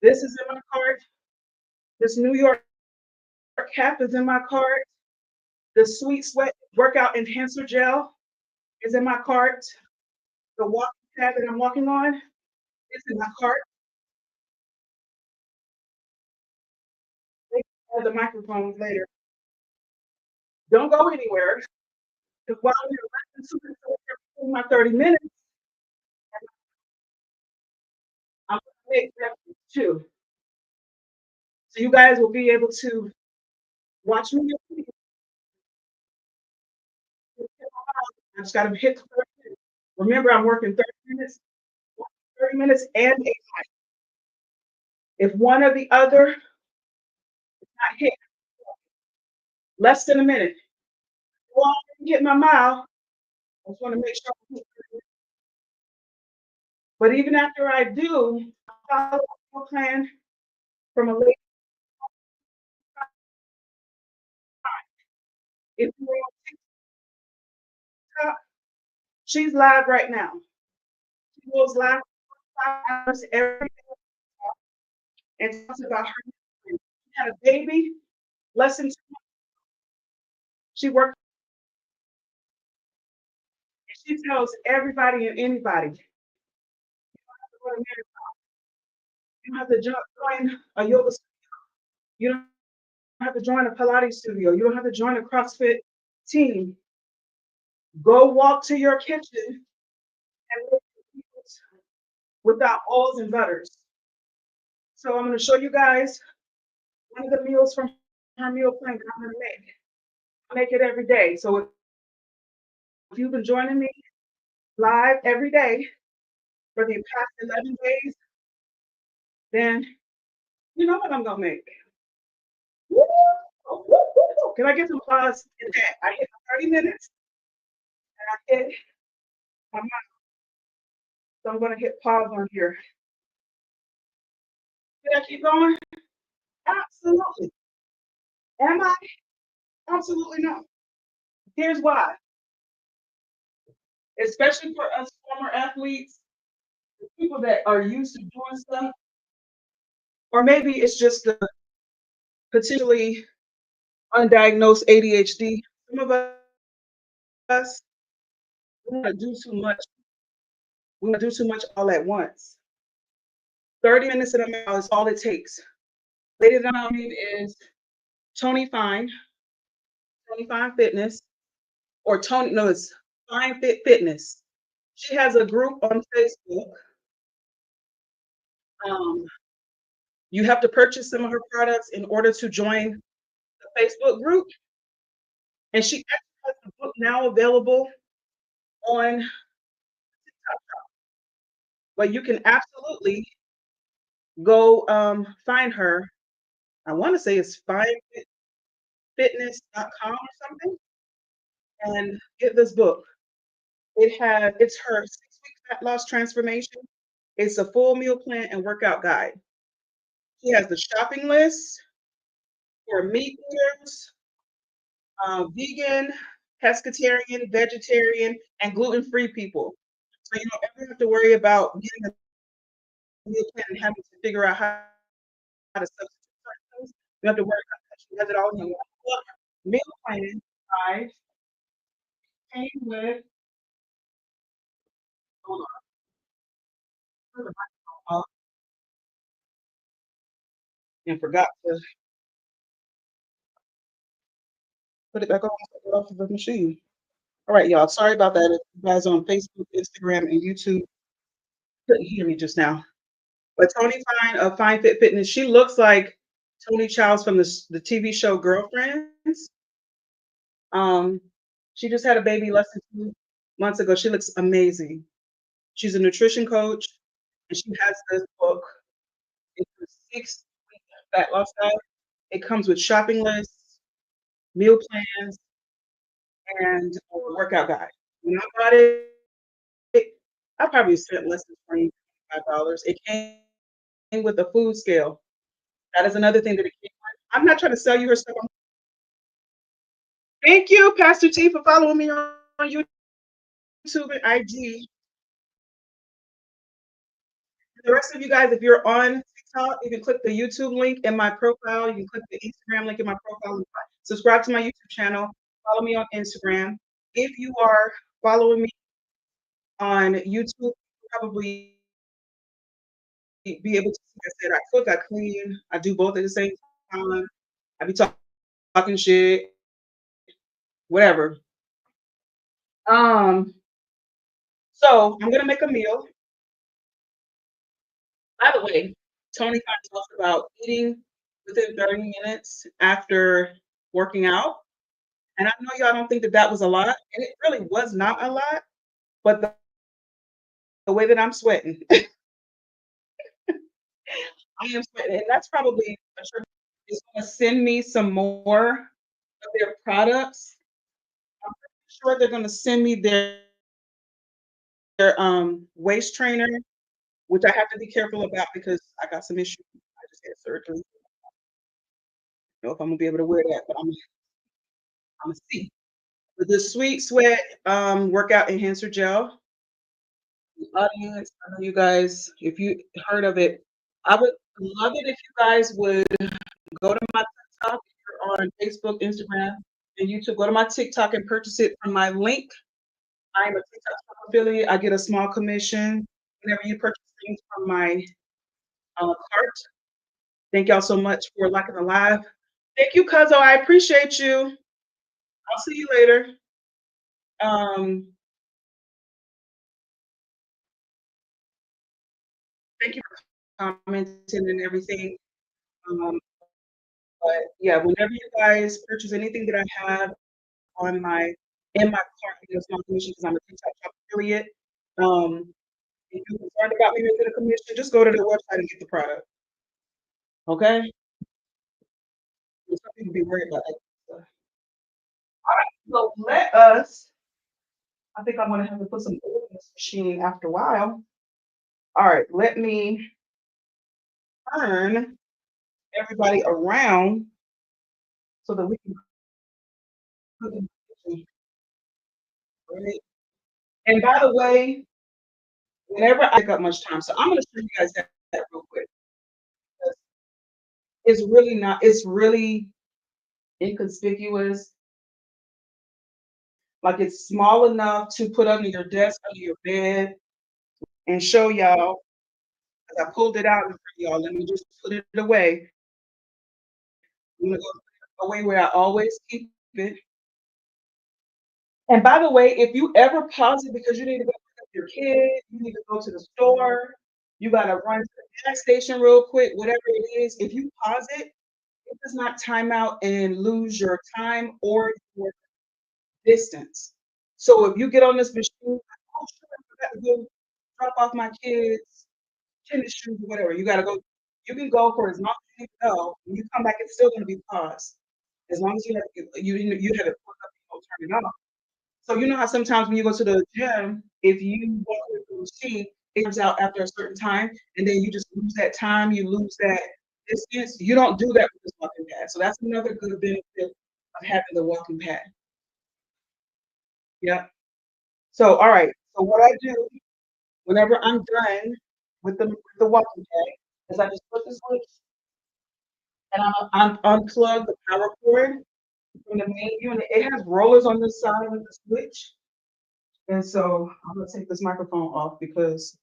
This is in my cart. This New York cap is in my cart. The Sweet Sweat Workout Enhancer Gel is in my cart. The walking pad that I'm walking on is in my cart. They have the microphones later. Don't go anywhere. Because while we're listening to my 30 minutes, I'm gonna make breakfast too. So you guys will be able to watch me. I just gotta hit the 30 minutes. Remember, I'm working 30 minutes, 30 minutes and 8. If one or the other not hit less than a minute, well, I didn't hit my mile. I just want to make sure. But even after I do, I follow a plan from a lady. If you're on TikTok, she's live right now. She goes live 5 hours every day and talks about her. She had a baby less than 2 months. She worked and she tells everybody and anybody, you don't have to join a yoga studio. You don't have to join a Pilates studio. You don't have to join a CrossFit team. Go walk to your kitchen and look without alls and butters. So I'm going to show you guys one of the meals from her meal plan that I'm going to make. I make it every day. So if you've been joining me live every day for the past 11 days, then you know what I'm going to make. Woo! Woo, woo, woo. Can I get some applause in that? I hit my 30 minutes and I hit my mouth. So I'm going to hit pause on here. Did I keep going? Absolutely. Am I? Absolutely not. Here's why. Especially for us former athletes, people that are used to doing stuff, or maybe it's just the potentially undiagnosed ADHD. Some of us we want to do too much. We want to do too much all at once. 30 minutes in a mile is all it takes. Lady that I'm in is Tony Fine, Tony Fine Fitness, or Tony, no, it's Fine Fit Fitness. She has a group on Facebook. Um, you have to purchase some of her products in order to join the Facebook group. And she actually has the book now available on TikTok. But you can absolutely go find her. I want to say it's findfitness.com or something, and get this book. It's her 6 week fat loss transformation. It's a full meal plan and workout guide. She has the shopping list for meat eaters, vegan, pescatarian, vegetarian, and gluten-free people. So you don't ever have to worry about getting a meal plan and having to figure out how to substitute certain things. You have to worry about that. She has it all in one book. Meal plan guide came with, hold on, turn the microphone off and forgot to put it back on, take it off of the machine. All right, y'all. Sorry about that. If you guys on Facebook, Instagram, and YouTube couldn't hear me just now. But Tony Fine of Fine Fit Fitness, she looks like Tony Childs from the TV show Girlfriends. Um, she just had a baby less than 2 months ago. She looks amazing. She's a nutrition coach, and she has this book. It's a 6-week fat loss guide. It comes with shopping lists, meal plans, and a workout guide. When I got it, I probably spent less than $25. It came with a food scale. That is another thing that it came with. I'm not trying to sell you her stuff. Thank you, Pastor T, for following me on YouTube and IG. The rest of you guys, if you're on TikTok, you can click the YouTube link in my profile. You can click the Instagram link in my profile. Subscribe to my YouTube channel. Follow me on Instagram. If you are following me on YouTube, you'll probably be able to see. I said I cook, I clean, I do both at the same time. I be talking shit, whatever. Um, so I'm gonna make a meal. By the way, Tony kind of talked about eating within 30 minutes after working out. And I know y'all don't think that that was a lot, and it really was not a lot, but the way that I'm sweating, I am sweating, and that's probably I'm sure is gonna send me some more of their products. I'm pretty sure they're gonna send me their waist trainer, which I have to be careful about because I got some issues. I just had surgery. I don't know if I'm gonna be able to wear that, but I'm gonna see. With the Sweet Sweat workout enhancer gel, the audience, I know you guys, if you heard of it, I would love it if you guys would go to my TikTok, if you're on Facebook, Instagram, and YouTube. Go to my TikTok and purchase it from my link. I am a TikTok affiliate. I get a small commission whenever you purchase things from my cart. Thank y'all so much for liking the live. Thank you, Cuzzo. I appreciate you. I'll see you later. Um, Thank you for commenting and everything. Um, but yeah, whenever you guys purchase anything that I have on my in my cart, you know, small commission because I'm a TikTok shop affiliate. Um, if you're concerned about me making a commission, just go to the website and get the product. Okay? Some people be worried about that stuff. All right, so let us. I think I'm gonna have to put some oil in this machine after a while. All right, let me turn everybody around so that we can cook in the kitchen. Right? And by the way, whenever I take up much time, so I'm gonna show you guys that real quick. It's really not, it's really inconspicuous. Like it's small enough to put under your desk, under your bed, and show y'all. As I pulled it out in front of y'all, let me just put it away. I'm gonna go away where I always keep it. And by the way, if you ever pause it because you need to go pick up your kid, you need to go to the store, you gotta run to the gas station real quick, whatever it is, if you pause it, it does not time out and lose your time or your distance. So if you get on this machine, oh shit, I forgot to go drop off my kids' tennis shoes or whatever. You gotta go. You can go for as long as you go. When you come back, it's still gonna be paused. As long as you have it plugged up, you don't turn it off. So you know how sometimes when you go to the gym, if you walk with the machine, it comes out after a certain time, and then you just lose that time, you lose that distance. You don't do that with this walking pad. So that's another good benefit of having the walking pad. Yeah. So all right. So what I do whenever I'm done with the walking pad is I just put the switch and I'm unplug the power cord from the main unit. It has rollers on this side of the switch. And so I'm gonna take this microphone off because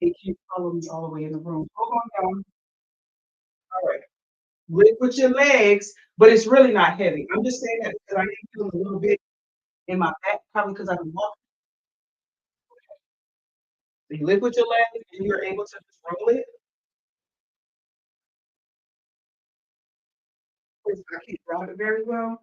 it can't follow me all the way in the room. Hold on, y'all. All right. Lift with your legs, but it's really not heavy. I'm just saying that because I am feeling a little bit. in my back, probably because I've been walking. So you lift with your legs and you're able to just roll it. Because I can't roll it very well.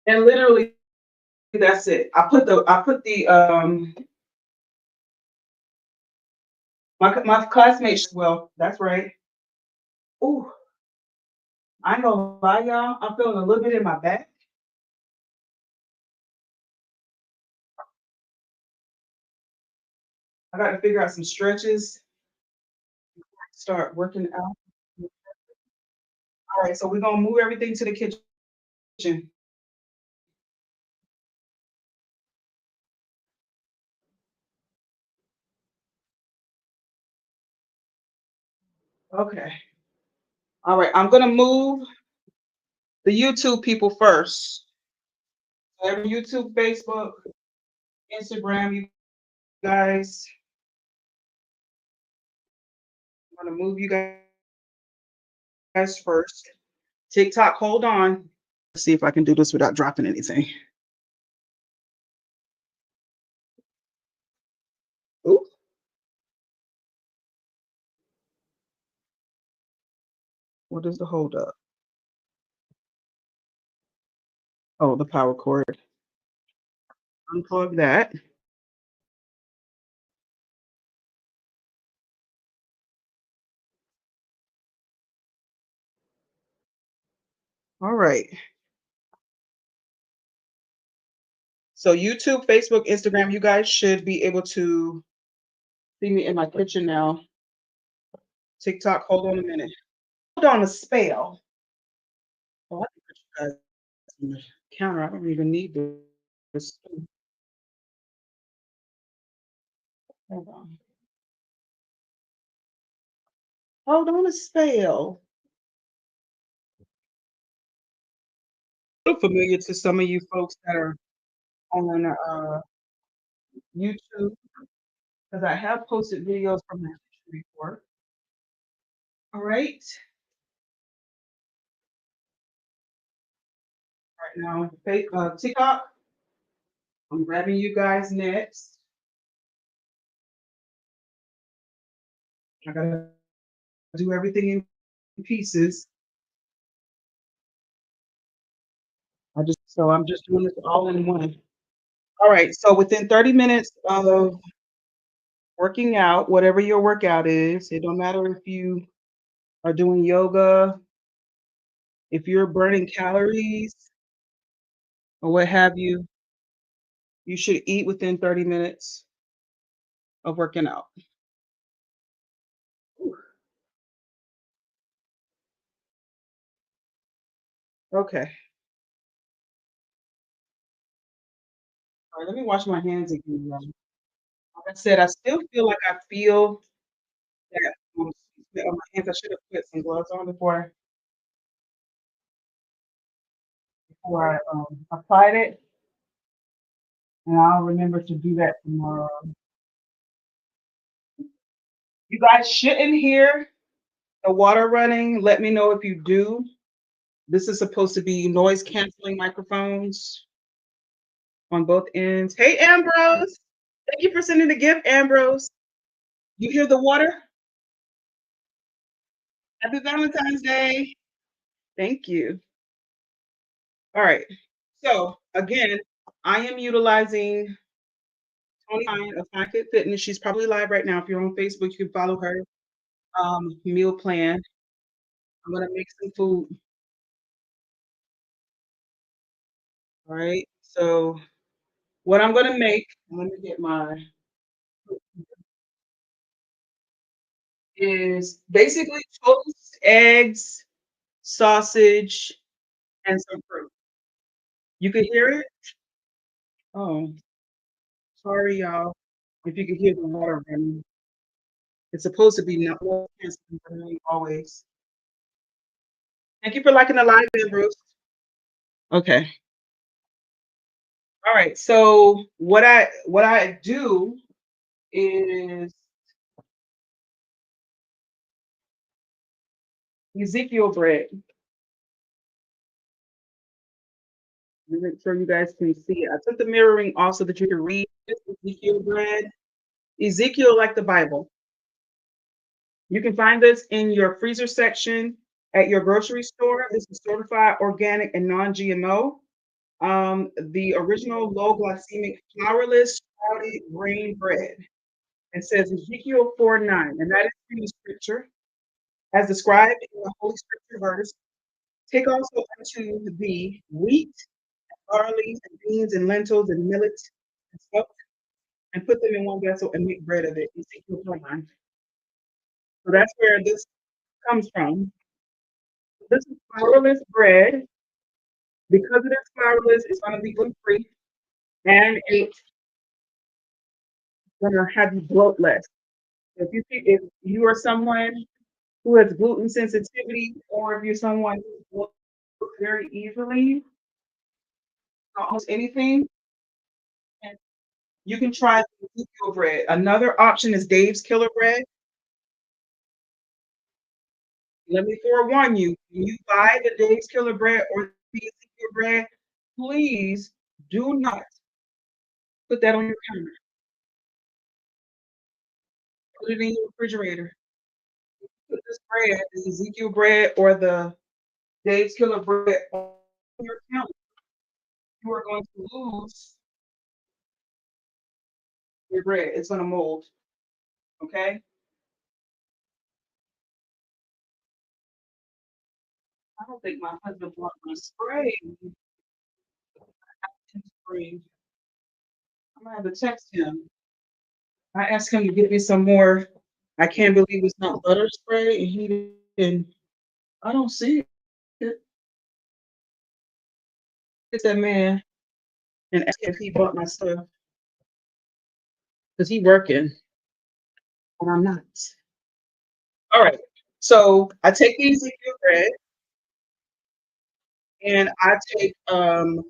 And literally that's it. I put the my classmates well, that's right. Ooh, I ain't gonna lie, y'all. I'm feeling a little bit in my back. I got to figure out some stretches, start working out. All right, so we're gonna move everything to the kitchen. Okay. All right, I'm gonna move the YouTube people first. So every YouTube, Facebook, Instagram, you guys. I'm gonna move you guys first. TikTok, hold on. Let's see if I can do this without dropping anything. Ooh, what is the hold up? Oh, the power cord. Unplug that. All right. So YouTube, Facebook, Instagram, you guys should be able to see me in my kitchen now. TikTok, hold on a minute. Hold on a spell. Oh, I can put you guys on the counter. I don't even need this. Hold on. Hold on a spell. So familiar to some of you folks that are on YouTube because I have posted videos from my kitchen before. All right. Right now, TikTok. I'm grabbing you guys next. I gotta do everything in pieces. I'm just doing this all in one. All right. So within 30 minutes of working out, whatever your workout is, it don't matter if you are doing yoga, if you're burning calories or what have you should eat within 30 minutes of working out. Ooh, okay. All right, let me wash my hands again. Y'all. Like I said, I still feel like I feel that sweet on my hands. I should have put some gloves on before I applied it, and I'll remember to do that tomorrow. You guys shouldn't hear the water running. Let me know if you do. This is supposed to be noise canceling microphones on both ends. Hey, Ambrose. Thank you for sending the gift, Ambrose. You hear the water? Happy Valentine's Day. Thank you. All right. So again, I am utilizing Tony Ryan of Fine Fit Fitness. She's probably live right now. If you're on Facebook, you can follow her meal plan. I'm gonna make some food. All right. So what I'm gonna make, let me get my is basically toast, eggs, sausage, and some fruit. You could hear it? Oh. Sorry, y'all, if you can hear the water running. It's supposed to be not always. Thank you for liking the live, then, Bruce. Okay. All right. So what I do is Ezekiel bread. Make sure you guys can see it. I took the mirroring off so that you can read this Ezekiel bread. Ezekiel, like the Bible. You can find this in your freezer section at your grocery store. This is certified organic and non-GMO. The original low glycemic flourless sprouted grain bread. It says Ezekiel 4:9, and that is from the scripture, as described in the Holy Scripture verse. Take also unto thee wheat, barley, and beans, and lentils, and millet, and stuff, and put them in one vessel and make bread of it. Ezekiel 4:9. So that's where this comes from. This is flourless bread. Because it is flourless, it's going to be gluten free, and it's going to have you bloat less. If you are someone who has gluten sensitivity, or if you're someone who bloats very easily, almost anything, and you can try the Ezekiel bread. Another option is Dave's Killer Bread. Let me forewarn you: when you buy the Dave's Killer Bread or the Ezekiel bread, please do not put that on your counter. Put it in your refrigerator. Put this bread, the Ezekiel bread or the Dave's Killer Bread on your counter. You are going to lose your bread. It's going to mold. Okay. I don't think my husband bought my spray. Spray. I'm gonna have to text him. I asked him to get me some more. I can't believe it's not butter spray, and he didn't. I don't see it. It's that man and ask him if he bought my stuff because he working and I'm not. All right. So I take the Ezekiel bread and I take the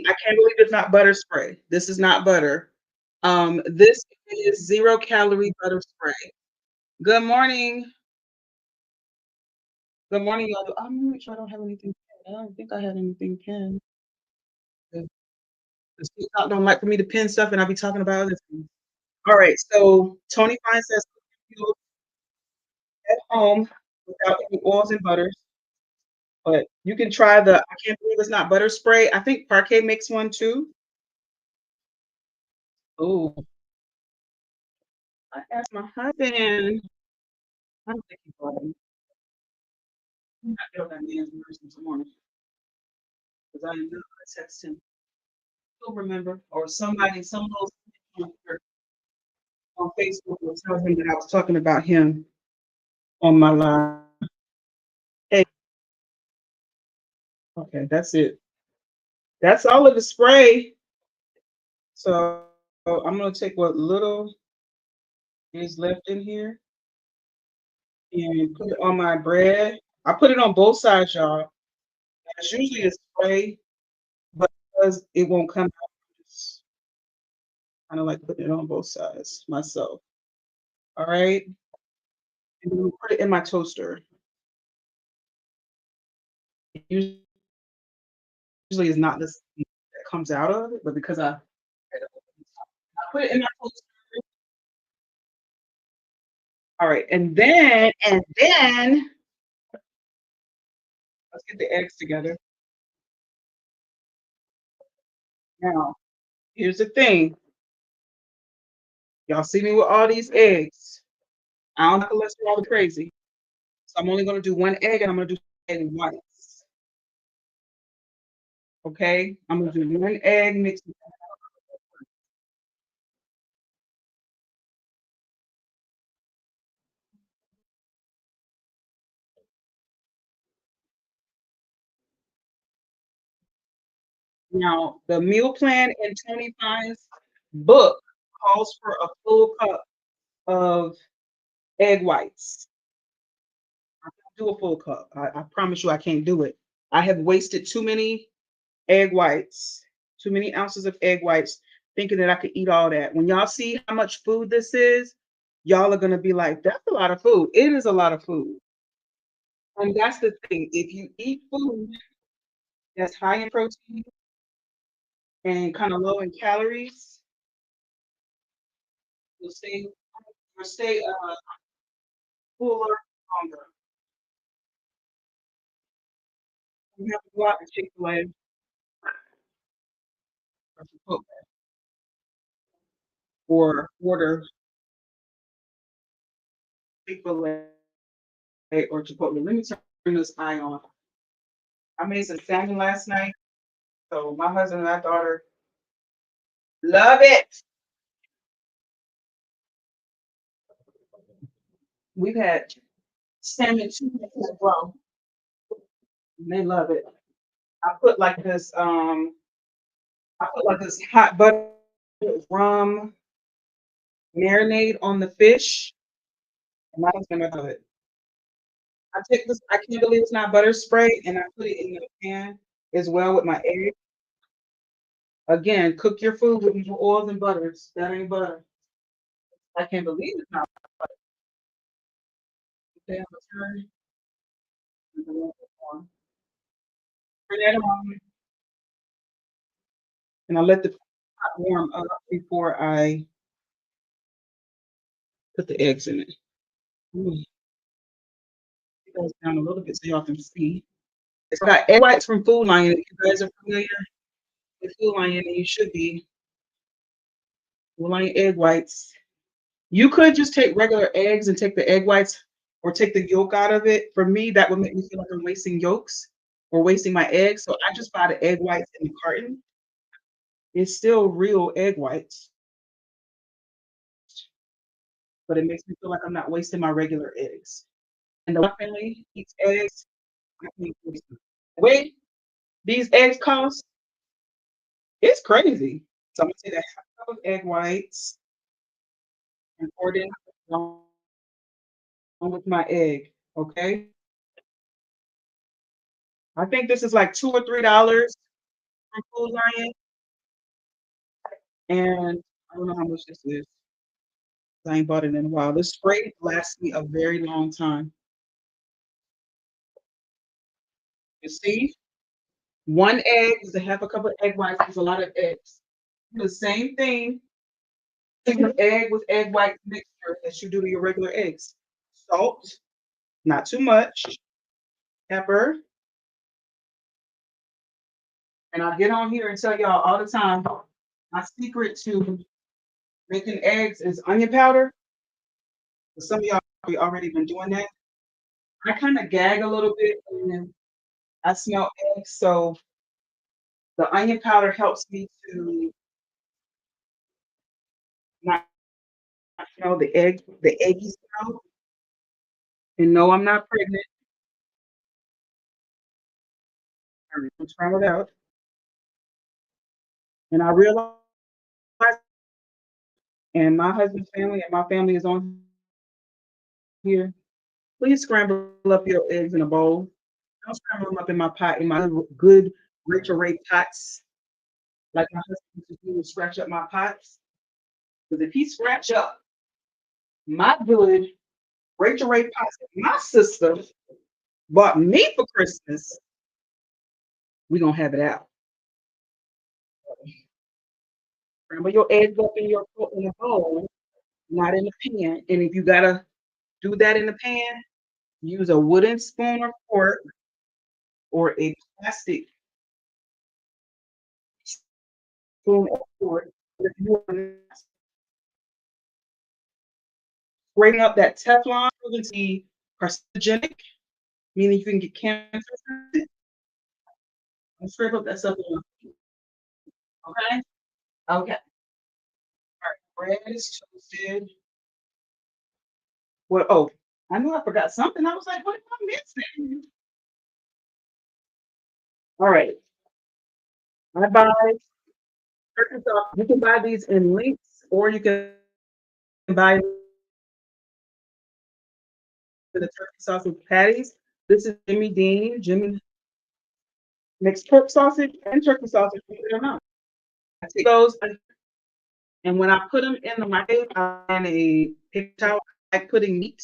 I can't believe it's not butter spray. This is not butter. This is 0 calorie butter spray. Good morning. Good morning, y'all. I'm gonna make sure I don't have anything pinned. I don't think I had anything pinned. The TikTok don't like for me to pin stuff, and I be talking about other things. All right, so Tony Fine says "Cook at home without any oils and butters, but you can try the I can't believe it's not butter spray. I think Parquet makes one too. Oh, I asked my husband. I don't think he bought it. I'm not feeling that man's words this morning because I know I text him. He'll remember, or somebody, some of those on Facebook will tell him that I was talking about him on my live. Hey, okay, that's it. That's all of the spray. So I'm gonna take what little is left in here and put it on my bread. I put it on both sides, y'all. It's usually a spray, but because it won't come out, kind of like putting it on both sides myself. All right, and then we'll put it in my toaster. Usually is not this that comes out of it, but because I put it in my toaster. All right, and then let's get the eggs together. Now, here's the thing. Y'all see me with all these eggs. I don't have cholesterol crazy. So I'm only gonna do one egg and I'm gonna do egg whites. Okay? I'm gonna do one egg mixed with now the meal plan in 25. book calls for a full cup of egg whites. I can't do a full cup. I promise you I can't do it. I have wasted too many egg whites, too many ounces of egg whites, thinking that I could eat all that. When y'all see how much food this is, y'all are gonna be like, that's a lot of food. It is a lot of food. And that's the thing. If you eat food that's high in protein and kind of low in calories, you'll stay fuller longer. You have to go out and Chick-fil-A or Chipotle or order Chick-fil-A or Chipotle. Let me turn this eye on. I made some salmon last night, so my husband and my daughter love it. We've had salmon 2 days in a row, and they love it. I put like this, I put like this hot butter rum marinade on the fish, and my husband love it. I take this, I can't believe it's not butter spray, and I put it in the pan as well with my egg. Again, cook your food with your oils and butters. That ain't butter. I can't believe it's not okay, I'm gonna turn turn that on, and I let the pot warm up before I put the eggs in it. Ooh, it goes down a little bit so y'all can see. It's got egg whites from Food Lion. If you guys are familiar with Food Lion, and you should be, Food Lion egg whites. You could just take regular eggs and take the egg whites or take the yolk out of it. For me, that would make me feel like I'm wasting yolks or wasting my eggs. So I just buy the egg whites in the carton. It's still real egg whites, but it makes me feel like I'm not wasting my regular eggs. And the family eats eggs. I can't waste them. Wait, these eggs cost? It's crazy. So I'm gonna take a half cup of egg whites and pour it in along with my egg. Okay. I think this is like $2 or $3 from Food Lion, and I don't know how much this is. I ain't bought it in a while. This spray lasts me a very long time. You see, one egg is a half a cup of egg whites. Is a lot of eggs. Do the same thing to your egg with egg white mixture as you do to your regular eggs. Salt, not too much. Pepper, and I get on here and tell y'all all the time. My secret to making eggs is onion powder. Some of y'all probably already been doing that. I kind of gag a little bit when I smell eggs, so the onion powder helps me to not smell the eggy smell. And no, I'm not pregnant. I'm trying it out. And I realize, and my husband's family and my family is on here. Please scramble up your eggs in a bowl. Don't scramble them up in my pot, in my good Rachel Ray pots, like my husband used to do, scratch up my pots. Because if he scratch up my good Rachel Ray pots that my sister bought me for Christmas, we gonna have it out. Scramble your eggs up in your in a bowl, not in the pan. And if you gotta do that in the pan, use a wooden spoon or fork or a plastic spoon or fork. If you want breaking up that Teflon to be carcinogenic, meaning you can get cancer from it, and scrape up that stuff. Okay? Okay. All right. Bread is toasted. Well, oh, I knew I forgot something. I was like, what am I missing? All right. I buy turkey sauce. You can buy these in links, or you can buy the turkey sausage patties. This is Jimmy Dean. Jimmy makes pork sausage and turkey sausage. Believe it or not. I take those, and when I put them in the microwave, in a paper towel, I like putting meat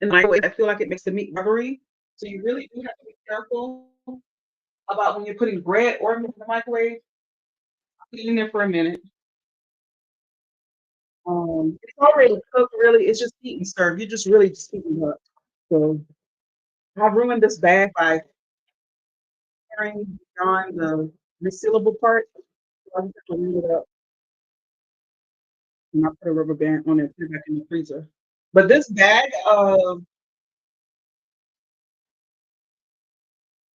in the microwave. I feel like it makes the meat rubbery. So you really do have to be careful about when you're putting bread or meat in the microwave. Put it in there for a minute. It's already cooked. Really, it's just heat and serve. You're just really just heating it up. So I ruined this bag by tearing on the resealable part. So I just have to roll it up and I put a rubber band on it, put it back in the freezer. But this bag of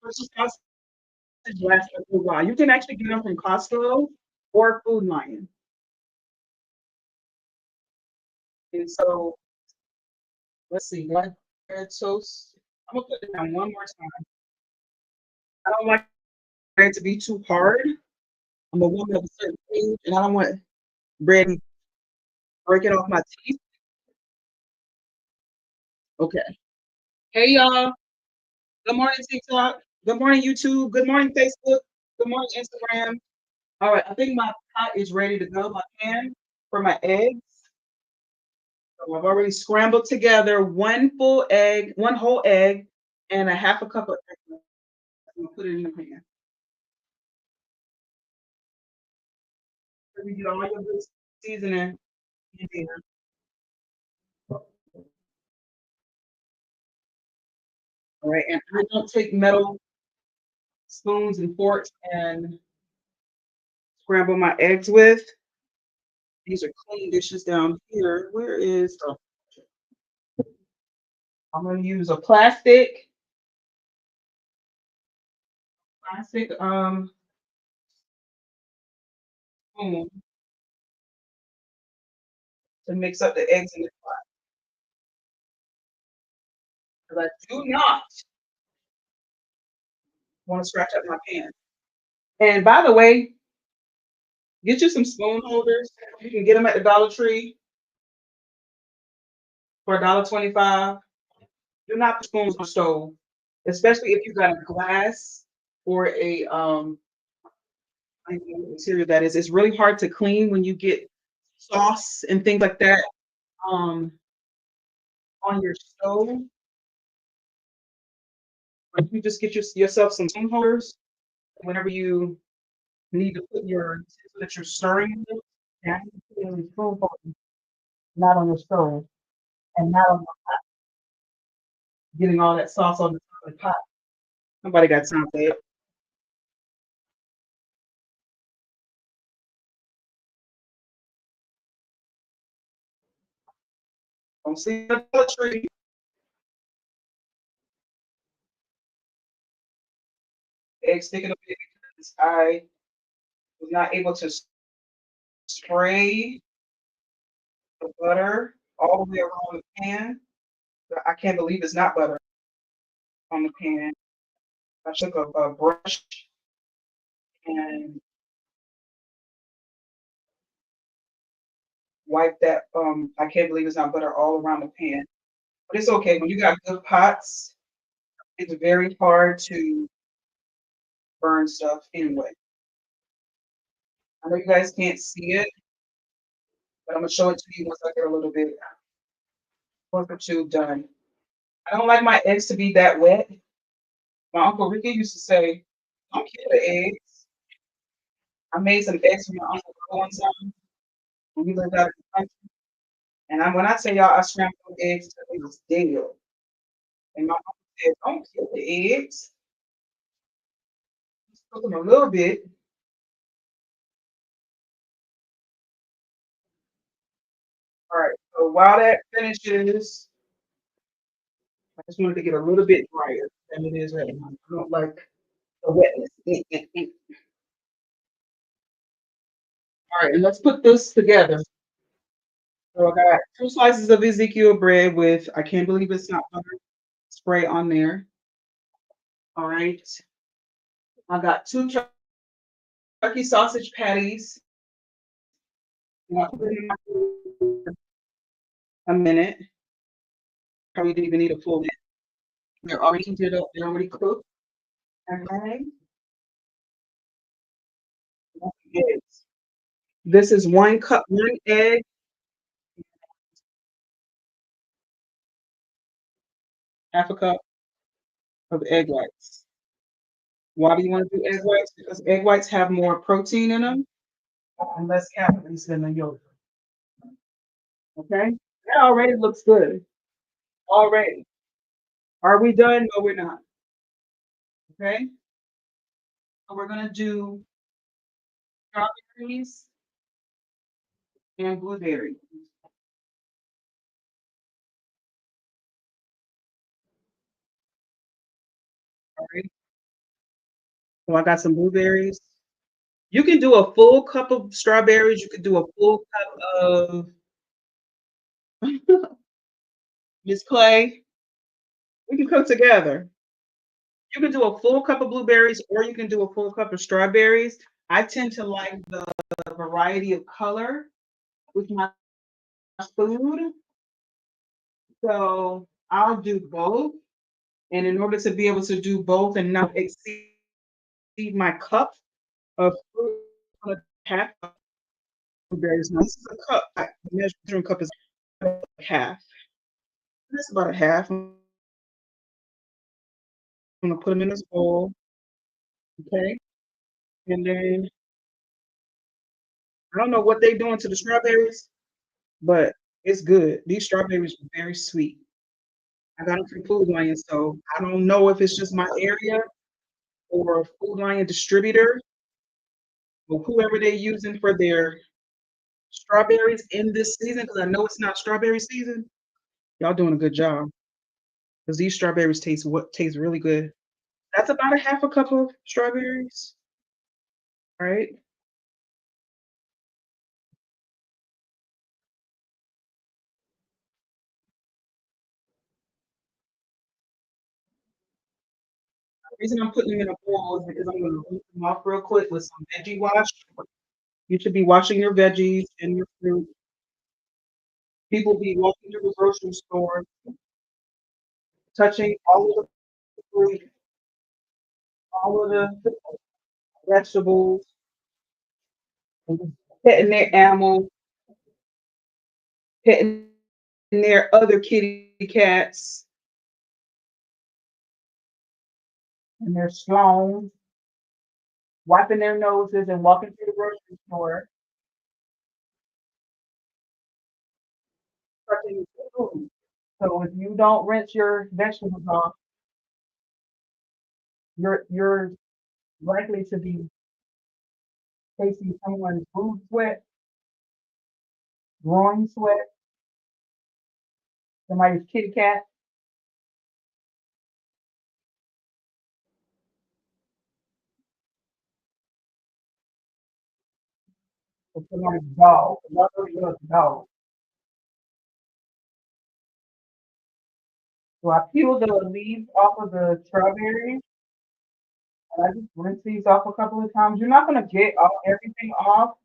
Hershey's sausage lasts a good while. You can actually get them from Costco or Food Lion. And so let's see, what bread toast. I'm gonna put it down one more time. I don't like bread to be too hard. I'm a woman of a certain age, and I don't want bread breaking off my teeth. Okay. Hey y'all. Good morning, TikTok. Good morning, YouTube. Good morning, Facebook. Good morning, Instagram. All right, I think my pot is ready to go. My pan for my eggs. So I've already scrambled together one full egg, one whole egg, and a half a cup of egg. I'm gonna put it in the pan. So you get all your good seasoning in there. All right, and I don't take metal spoons and forks and scramble my eggs with. These are clean dishes down here. Where is the I'm gonna use a plastic spoon to mix up the eggs in the pot. Because I do not want to scratch up my pan. And by the way, get you some spoon holders. You can get them at the Dollar Tree for $1.25. Do not put spoons on the stove, especially if you got a glass or a I don't know what material that is. It's really hard to clean when you get sauce and things like that um on your stove. But if you just get yourself some spoon holders whenever you need to put your that you're stirring with, and you put it in the spoon holder, not on your stove, and not on getting all that sauce on the top of the pot. Nobody got time for that. Don't see the Dollar Tree. Egg sticking up there because I was not able to spray the butter all the way around the pan. I can't believe it's not butter on the pan. I took a brush and wiped that. I can't believe it's not butter all around the pan. But it's okay. When you got good pots, it's very hard to burn stuff anyway. I know you guys can't see it, but I'm gonna show it to you once I get a little bit closer to done. I don't like my eggs to be that wet. My Uncle Ricky used to say, "Don't kill the eggs." I made some eggs for my Uncle one time when he lived out in the country. And when I say y'all, I scrambled eggs till they was dead. And my uncle said, "Don't kill the eggs. Just cook them a little bit." All right. So while that finishes, I just wanted to get a little bit drier than it is right now. I don't like the wetness. All right, and let's put this together. So I got two slices of Ezekiel bread with, I can't believe it's not butter, spray on there. All right. I got two turkey sausage patties. And I'll put it in my food for a minute. Probably didn't even need a full minute. They're already heated up. They're already cooked. Okay. Eggs. This is 1 cup, 1 egg, half a cup of egg whites. Why do you want to do egg whites? Because egg whites have more protein in them and less calories than the yolk. Okay? That already looks good. Already. Are we done? No, we're not. Okay? So we're gonna do strawberries and blueberries. All right. So I got some blueberries. You can do a full cup of strawberries. You could do a full cup of Miss Clay. We can cook together. You can do a full cup of blueberries or you can do a full cup of strawberries. I tend to like the variety of color with my food. So I'll do both. And in order to be able to do both and not exceed my cup of fruit, I'm gonna half of blueberries. Now, this is a cup. The measuring cup is half. That's about a half. I'm gonna put them in this bowl. Okay. And then I don't know what they're doing to the strawberries, but it's good. These strawberries are very sweet. I got them from Food Lion, so I don't know if it's just my area or a Food Lion distributor or whoever they're using for their strawberries in this season, because I know it's not strawberry season. Y'all doing a good job because these strawberries taste really good. That's about a half a cup of strawberries, right? The reason I'm putting them in a bowl is because I'm gonna rinse them off real quick with some veggie wash. You should be washing your veggies and your fruit. People be walking to the grocery store, touching all of the fruit, all of the vegetables, and just petting their animals, petting their other kitty cats and their sloans, wiping their noses and walking to the grocery store, touching food. So if you don't rinse your vegetables off, you're likely to be tasting someone's food sweat, groin sweat, somebody's kitty cat, or somebody's dog, another dog. So I peel the leaves off of the strawberries. And I just rinse these off a couple of times. You're not gonna get everything off,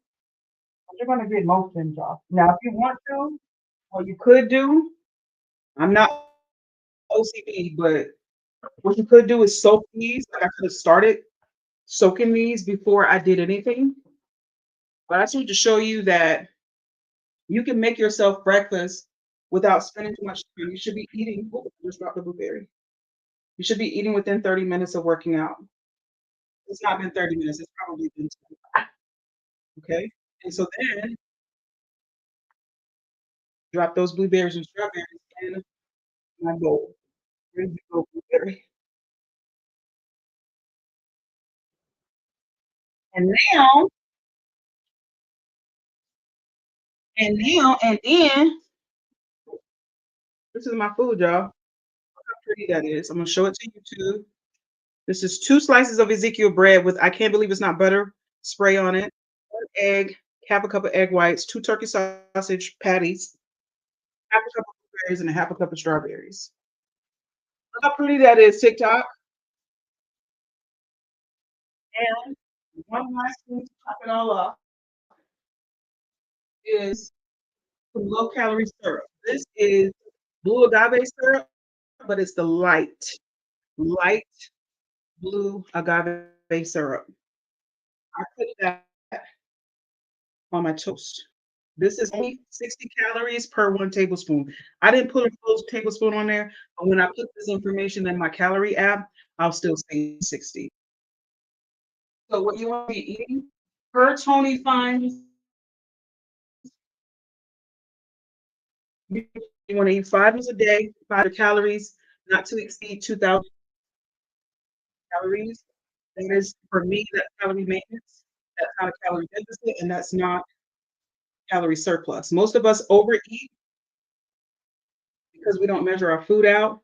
but you're gonna get most things off. Now, if you want to, what you could do, I'm not OCD, but what you could do is soak these. Like I could have started soaking these before I did anything. But I just need to show you that you can make yourself breakfast without spending too much time. You should be eating. Oh, I just dropped the blueberry. You should be eating within 30 minutes of working out. It's not been 30 minutes. It's probably been 20. Okay. And so then drop those blueberries and strawberries in my bowl. Ready to go blueberry. And now, and then, this is my food, y'all. Look how pretty that is. I'm gonna show it to you too. This is 2 slices of Ezekiel bread with, I can't believe it's not butter spray on it, 1 egg, half a cup of egg whites, 2 turkey sausage patties, half a cup of blueberries, and a half a cup of strawberries. Look how pretty that is, TikTok. And one last thing to top it all off. is some low calorie syrup. This is blue agave syrup, but it's the light blue agave syrup. I put that on my toast. This is only 60 calories per 1 tablespoon. I didn't put a full tablespoon on there, but when I put this information in my calorie app, I'll still say 60. So what you want to be eating per Tony Fines, you want to eat 5 meals a day, 5 calories, not to exceed 2,000 calories. That is, for me, that's calorie maintenance. That's not a calorie deficit, and that's not calorie surplus. Most of us overeat because we don't measure our food out.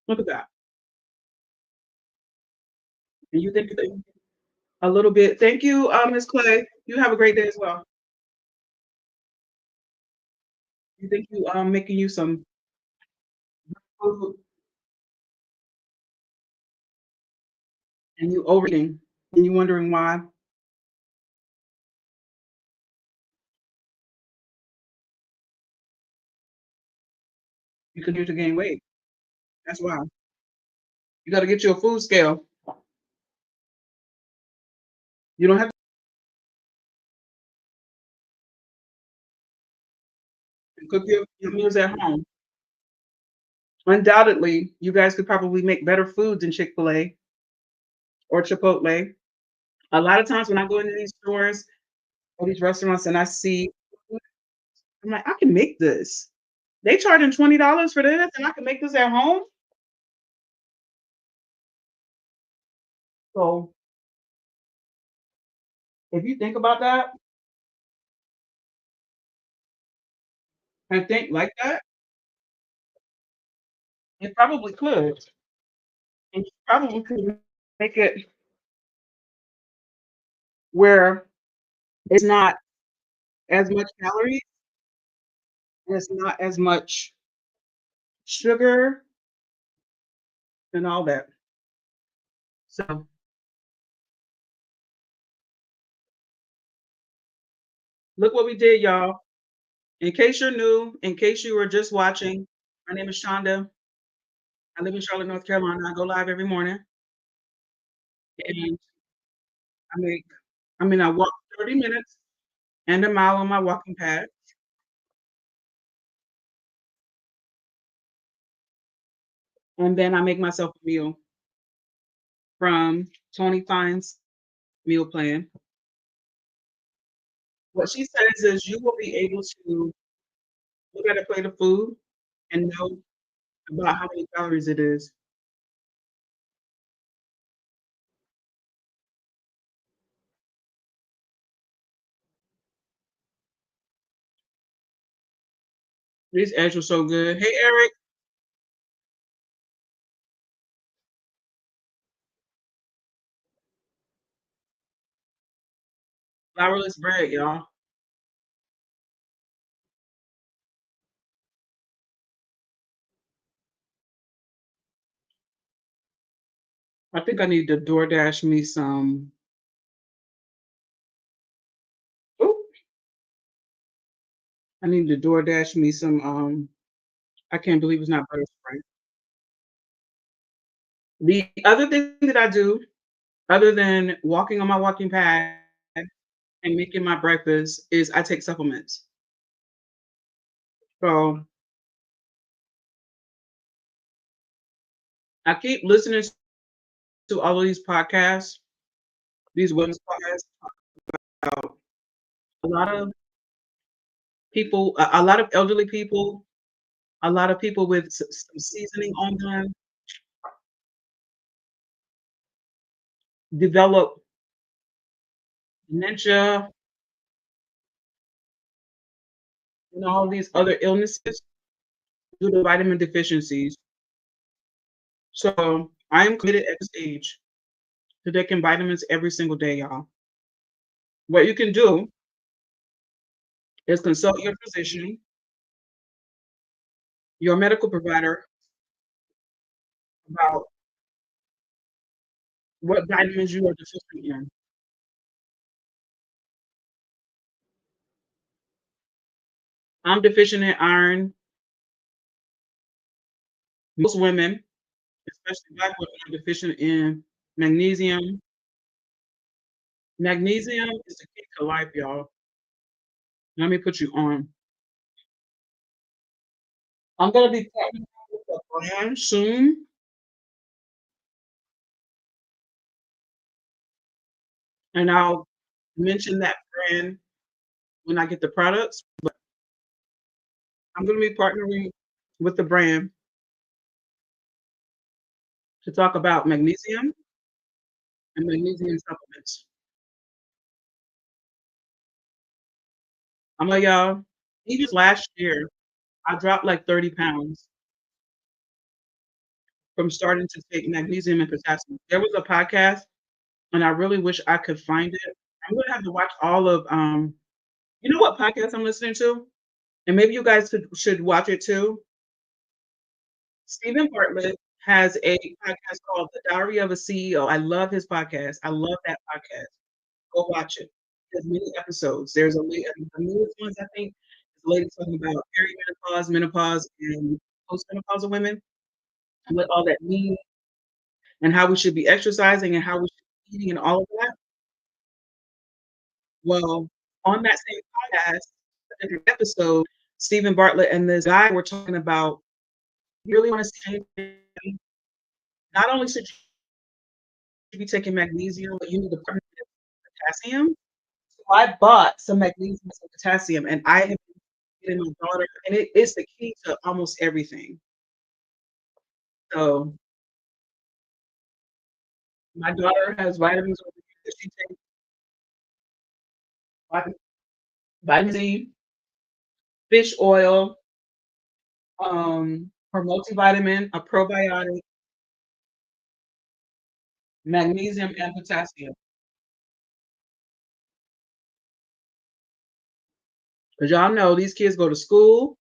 Look at that. And you think that a little bit. Thank you, Ms. Clay. You have a great day as well. You think you making you some food and you overeating and you wondering why you continue to gain weight. That's why. You got to get you a food scale. You don't have to cook your meals at home. Undoubtedly, you guys could probably make better food than Chick-fil-A or Chipotle. A lot of times when I go into these stores or these restaurants and I see food, I'm like, I can make this. They charging $20 for this and I can make this at home. So if you think about that and think like that, it probably could. And you probably could make it where it's not as much calories and it's not as much sugar and all that. So look what we did, y'all. In case you're new, in case you were just watching, my name is Shonda. I live in Charlotte, North Carolina. I go live every morning and make I walk 30 minutes and a mile on my walking pad. And then I make myself a meal from Tony Fine's meal plan. What she says is you will be able to look at a plate of food and know about how many calories it is. These eggs are so good. Hey, Eric, flourless bread, y'all. I think I need to DoorDash me some. Ooh, I need to DoorDash me some. I can't believe it's not butter spray. The other thing that I do, other than walking on my walking pad and making my breakfast, is I take supplements. So I keep listening to all of these podcasts, these women's podcasts about a lot of people, a lot of elderly people, a lot of people with some seasoning on them develop dementia and all these other illnesses due to vitamin deficiencies. So I am committed at this age to taking vitamins every single day, y'all. What you can do is consult your physician, your medical provider about what vitamins you are deficient in. I'm deficient in iron. Most women, especially black women, are deficient in magnesium. Magnesium is the key to life, y'all. Let me put you on. I'm gonna be partnering with a brand soon, and I'll mention that brand when I get the products. But I'm gonna be partnering with the brand to talk about magnesium and magnesium supplements. I'm like, y'all, even last year, I dropped like 30 pounds from starting to take magnesium and potassium. There was a podcast, and I really wish I could find it. I'm gonna have to watch all of you know what podcast I'm listening to? And maybe you guys should watch it too. Stephen Bartlett has a podcast called The Diary of a CEO. I love his podcast. I love that podcast. Go watch it. There's many episodes. There's a lady, the newest ones I think is a lady talking about perimenopause, menopause, and postmenopausal women and what all that means and how we should be exercising and how we should be eating and all of that. Well, on that same podcast, a different episode, Stephen Bartlett and this guy were talking about you really want to see anything, not only should you be taking magnesium, but you need to partner with potassium. So I bought some magnesium and some potassium, and I have been getting my daughter, and it is the key to almost everything. So my daughter has vitamins over here that she takes, vitamin vitamin C, fish oil, her multivitamin, a probiotic, magnesium, and potassium. Because y'all know these kids go to school.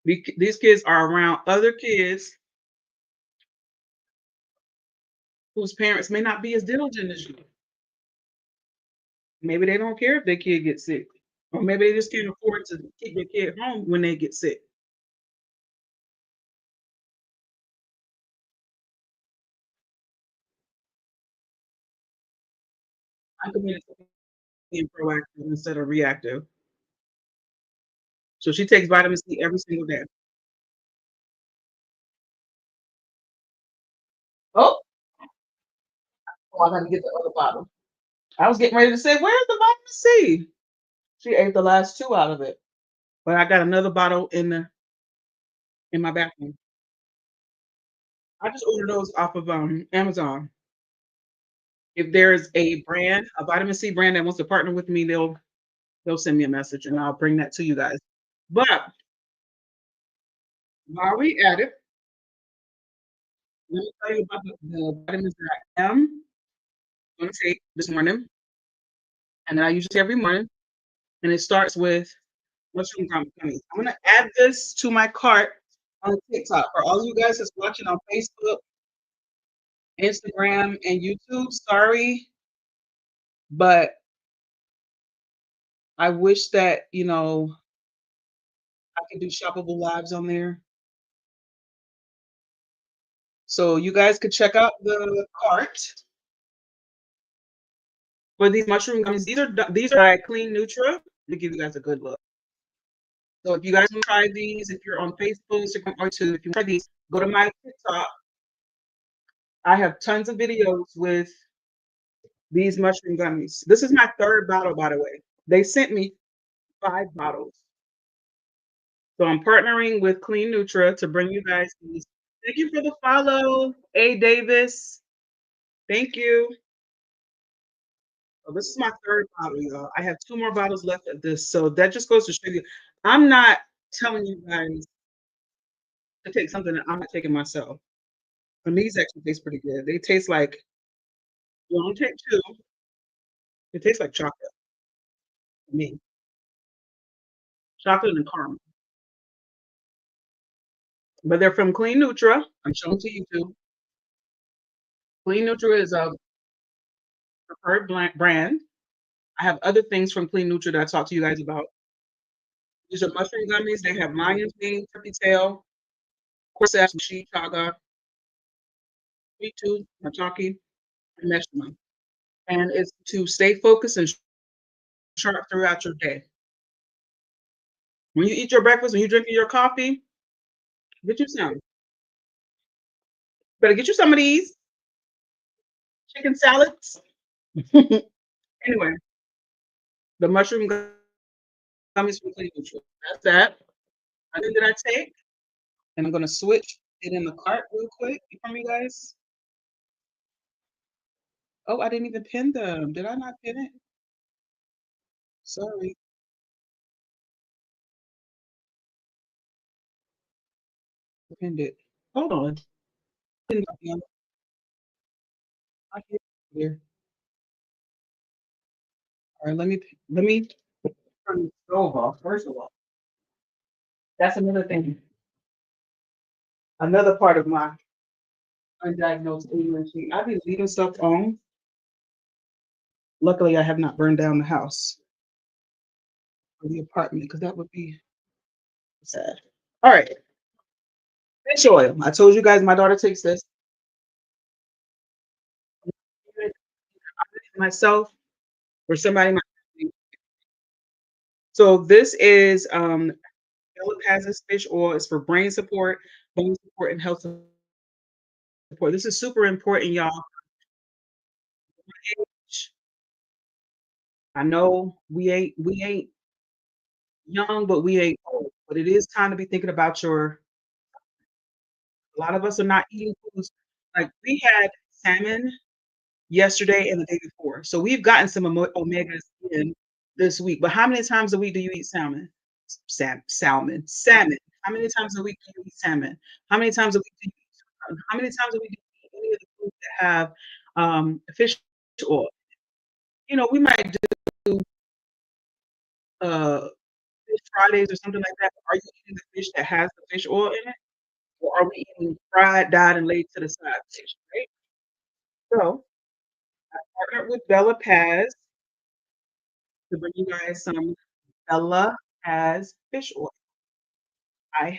These kids are around other kids whose parents may not be as diligent as you. Maybe they don't care if their kid gets sick, or maybe they just can't afford to keep their kid home when they get sick. I'm committed to being proactive instead of reactive. So she takes vitamin C every single day. Oh, oh, I gotta get the other bottle. I was getting ready to say, where's the vitamin C? She ate the last two out of it. But I got another bottle in my bathroom. I just ordered those off of Amazon. If there's a brand, a vitamin C brand that wants to partner with me, they'll send me a message and I'll bring that to you guys. But while we at it, let me tell you about the vitamins that I am gonna take this morning, and that I use every morning. And it starts with mushroom gummies. I'm gonna add this to my cart on TikTok for all you guys that's watching on Facebook, Instagram, and YouTube. Sorry, but I wish that I could do shoppable lives on there. So you guys could check out the cart for these mushroom gummies. These are by Clean Nutra. Let me give you guys a good look. So if you guys want to try these, if you're on Facebook, Instagram, or YouTube, if you try these, go to my TikTok. I have tons of videos with these mushroom gummies. This is my third bottle, by the way. They sent me 5 bottles. So I'm partnering with Clean Nutra to bring you guys these. Thank you for the follow, A. Davis. Thank you. So this is my third bottle, y'all. I have 2 more bottles left of this. So that just goes to show you, I'm not telling you guys to take something that I'm not taking myself. And these actually taste pretty good. They taste like, you only take two. It tastes like chocolate to me. Chocolate and caramel. But they're from Clean Nutra. I'm showing to you too. Clean Nutra is a preferred brand. I have other things from Clean Nutra that I talked to you guys about. These are mushroom gummies. They have lion's mane, turkey tail, cordyceps, sheep, chaga, sweet tooth, maitake, and meshroom. And it's to stay focused and sharp throughout your day. When you eat your breakfast, when you're drinking your coffee, get you some. Better get you some of these chicken salads. Anyway, the mushroom gummies from Cleveland. That's that. I did I take, and I'm gonna switch it in the cart real quick from you guys. Oh, I didn't even pin them. Did I not pin it? Sorry, I pinned it. Hold on. Didn't pin them. I hit it here. All right, let me turn the stove off. First of all, that's another thing. Another part of my undiagnosed ADHD. I've been leaving stuff on. Luckily, I have not burned down the house or the apartment because that would be sad. All right, fish oil. I told you guys my daughter takes this. Myself or somebody in my family. So this is Bella fish oil. It's for brain support, bone support, and health support. This is super important, y'all. I know we ain't young, but we ain't old. But it is time to be thinking about your. A lot of us are not eating foods like we had salmon yesterday and the day before. So we've gotten some omegas in this week. But how many times a week do you eat salmon? Salmon. How many times a week do you eat salmon? How many times a week do you eat how many times a week do you eat any of the foods that have fish oil? You know, we might do uh, fish Fridays or something like that. Are you eating the fish that has the fish oil in it? Or are we eating fried, dyed, and laid to the side fish, right? So I partnered with Bella Paz to bring you guys some Bella Paz fish oil. I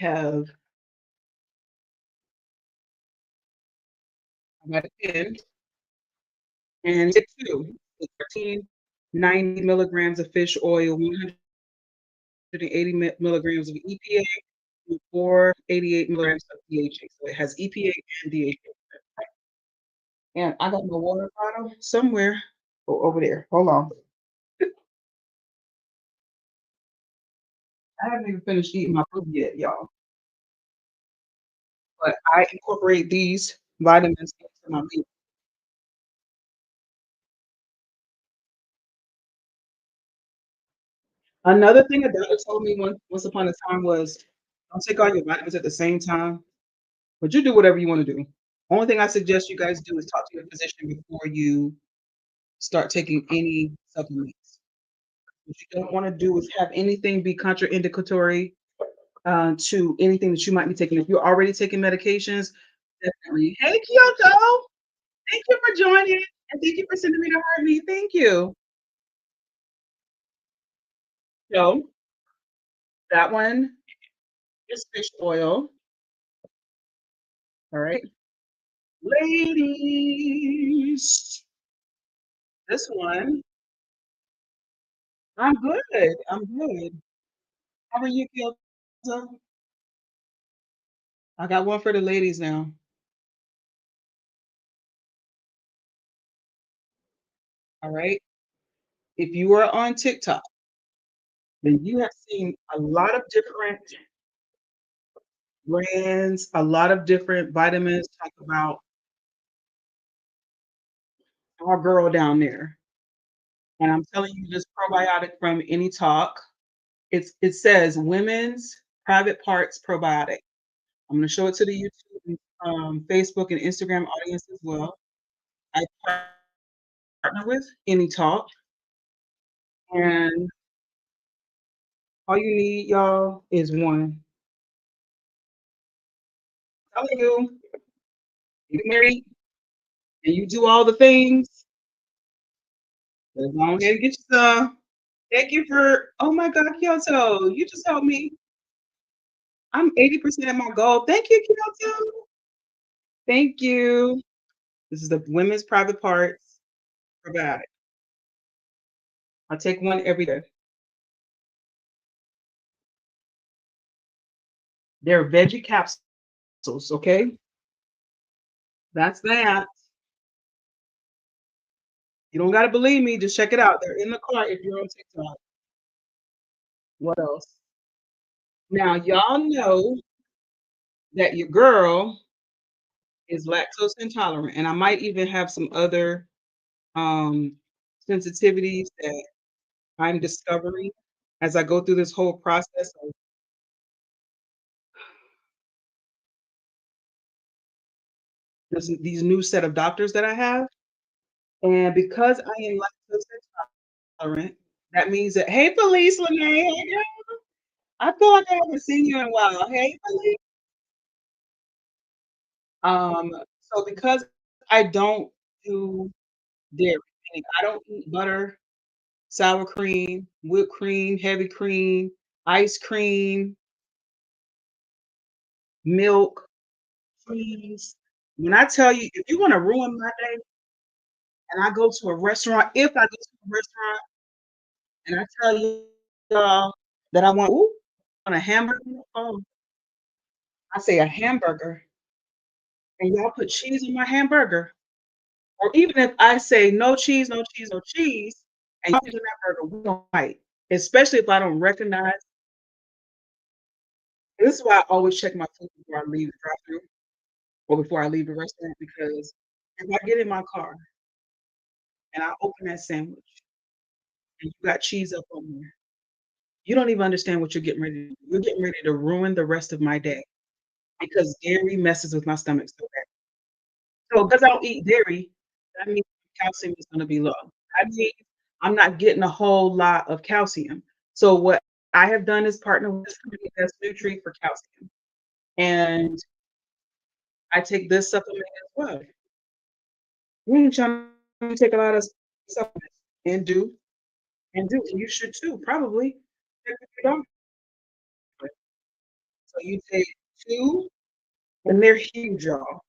got it in, and it too. It's 1390 milligrams of fish oil, 180 milligrams of EPA, and 488 milligrams of DHA. So it has EPA and DHA. And I got my water bottle somewhere over there. Hold on. I haven't even finished eating my food yet, y'all. But I incorporate these vitamins into my meal. Another thing a doctor told me once upon a time was don't take all your vitamins at the same time, but you do whatever you want to do. Only thing I suggest you guys do is talk to your physician before you start taking any supplements. What you don't want to do is have anything be contraindicatory to anything that you might be taking. If you're already taking medications, definitely. Hey, Kyoto, thank you for joining, and thank you for sending me to Harvey. Thank you. So that one is fish oil. All right, ladies. This one, I'm good. I'm good. How are you, Kyoto? I got one for the ladies now. All right. If you are on TikTok, then you have seen a lot of different brands, a lot of different vitamins talk about our girl down there. And I'm telling you this probiotic from Any Talk. It says women's private parts probiotic. I'm going to show it to the YouTube, Facebook, and Instagram audience as well. I partner with Any Talk, and all you need, y'all, is one. I'm telling you, you married and you do all the things, let's go ahead and get you some. Thank you for oh my God, Kyoto, you just helped me. I'm 80% of my goal. Thank you, Kyoto. Thank you. This is the women's private parts probiotic. I take one every day. They're veggie capsules, okay? That's that. You don't gotta believe me, just check it out. They're in the cart if you're on TikTok. What else? Now, y'all know that your girl is lactose intolerant, and I might even have some other um sensitivities that I'm discovering as I go through this whole process of these new set of doctors that I have. And because I am lactose intolerant, that means that hey Felice Lene, hey girl. I feel like I haven't seen you in a while. Hey Felice. So because I don't do dairy, meaning I don't eat butter, sour cream, whipped cream, heavy cream, ice cream, milk, cheese. When I tell you, if you want to ruin my day and I go to a restaurant, if I go to a restaurant and I tell y'all that I want a hamburger, oh, I say a hamburger, and y'all put cheese in my hamburger. Or even if I say no cheese, no cheese, no cheese, and y'all put in that burger, we don't fight. Especially if I don't recognize. This is why I always check my food before I leave the drive-thru or before I leave the restaurant because if I get in my car and I open that sandwich and you got cheese up on there, you don't even understand what you're getting ready to do. You're getting ready to ruin the rest of my day because dairy messes with my stomach so bad. So because I don't eat dairy, that means calcium is gonna be low. That means I'm not getting a whole lot of calcium. So what I have done is partner with this company that's Nutri for calcium, and I take this supplement as well. You ain't trying to take a lot of supplements and you should too, probably. Check with your doctor. So you take 2, and they're huge, y'all.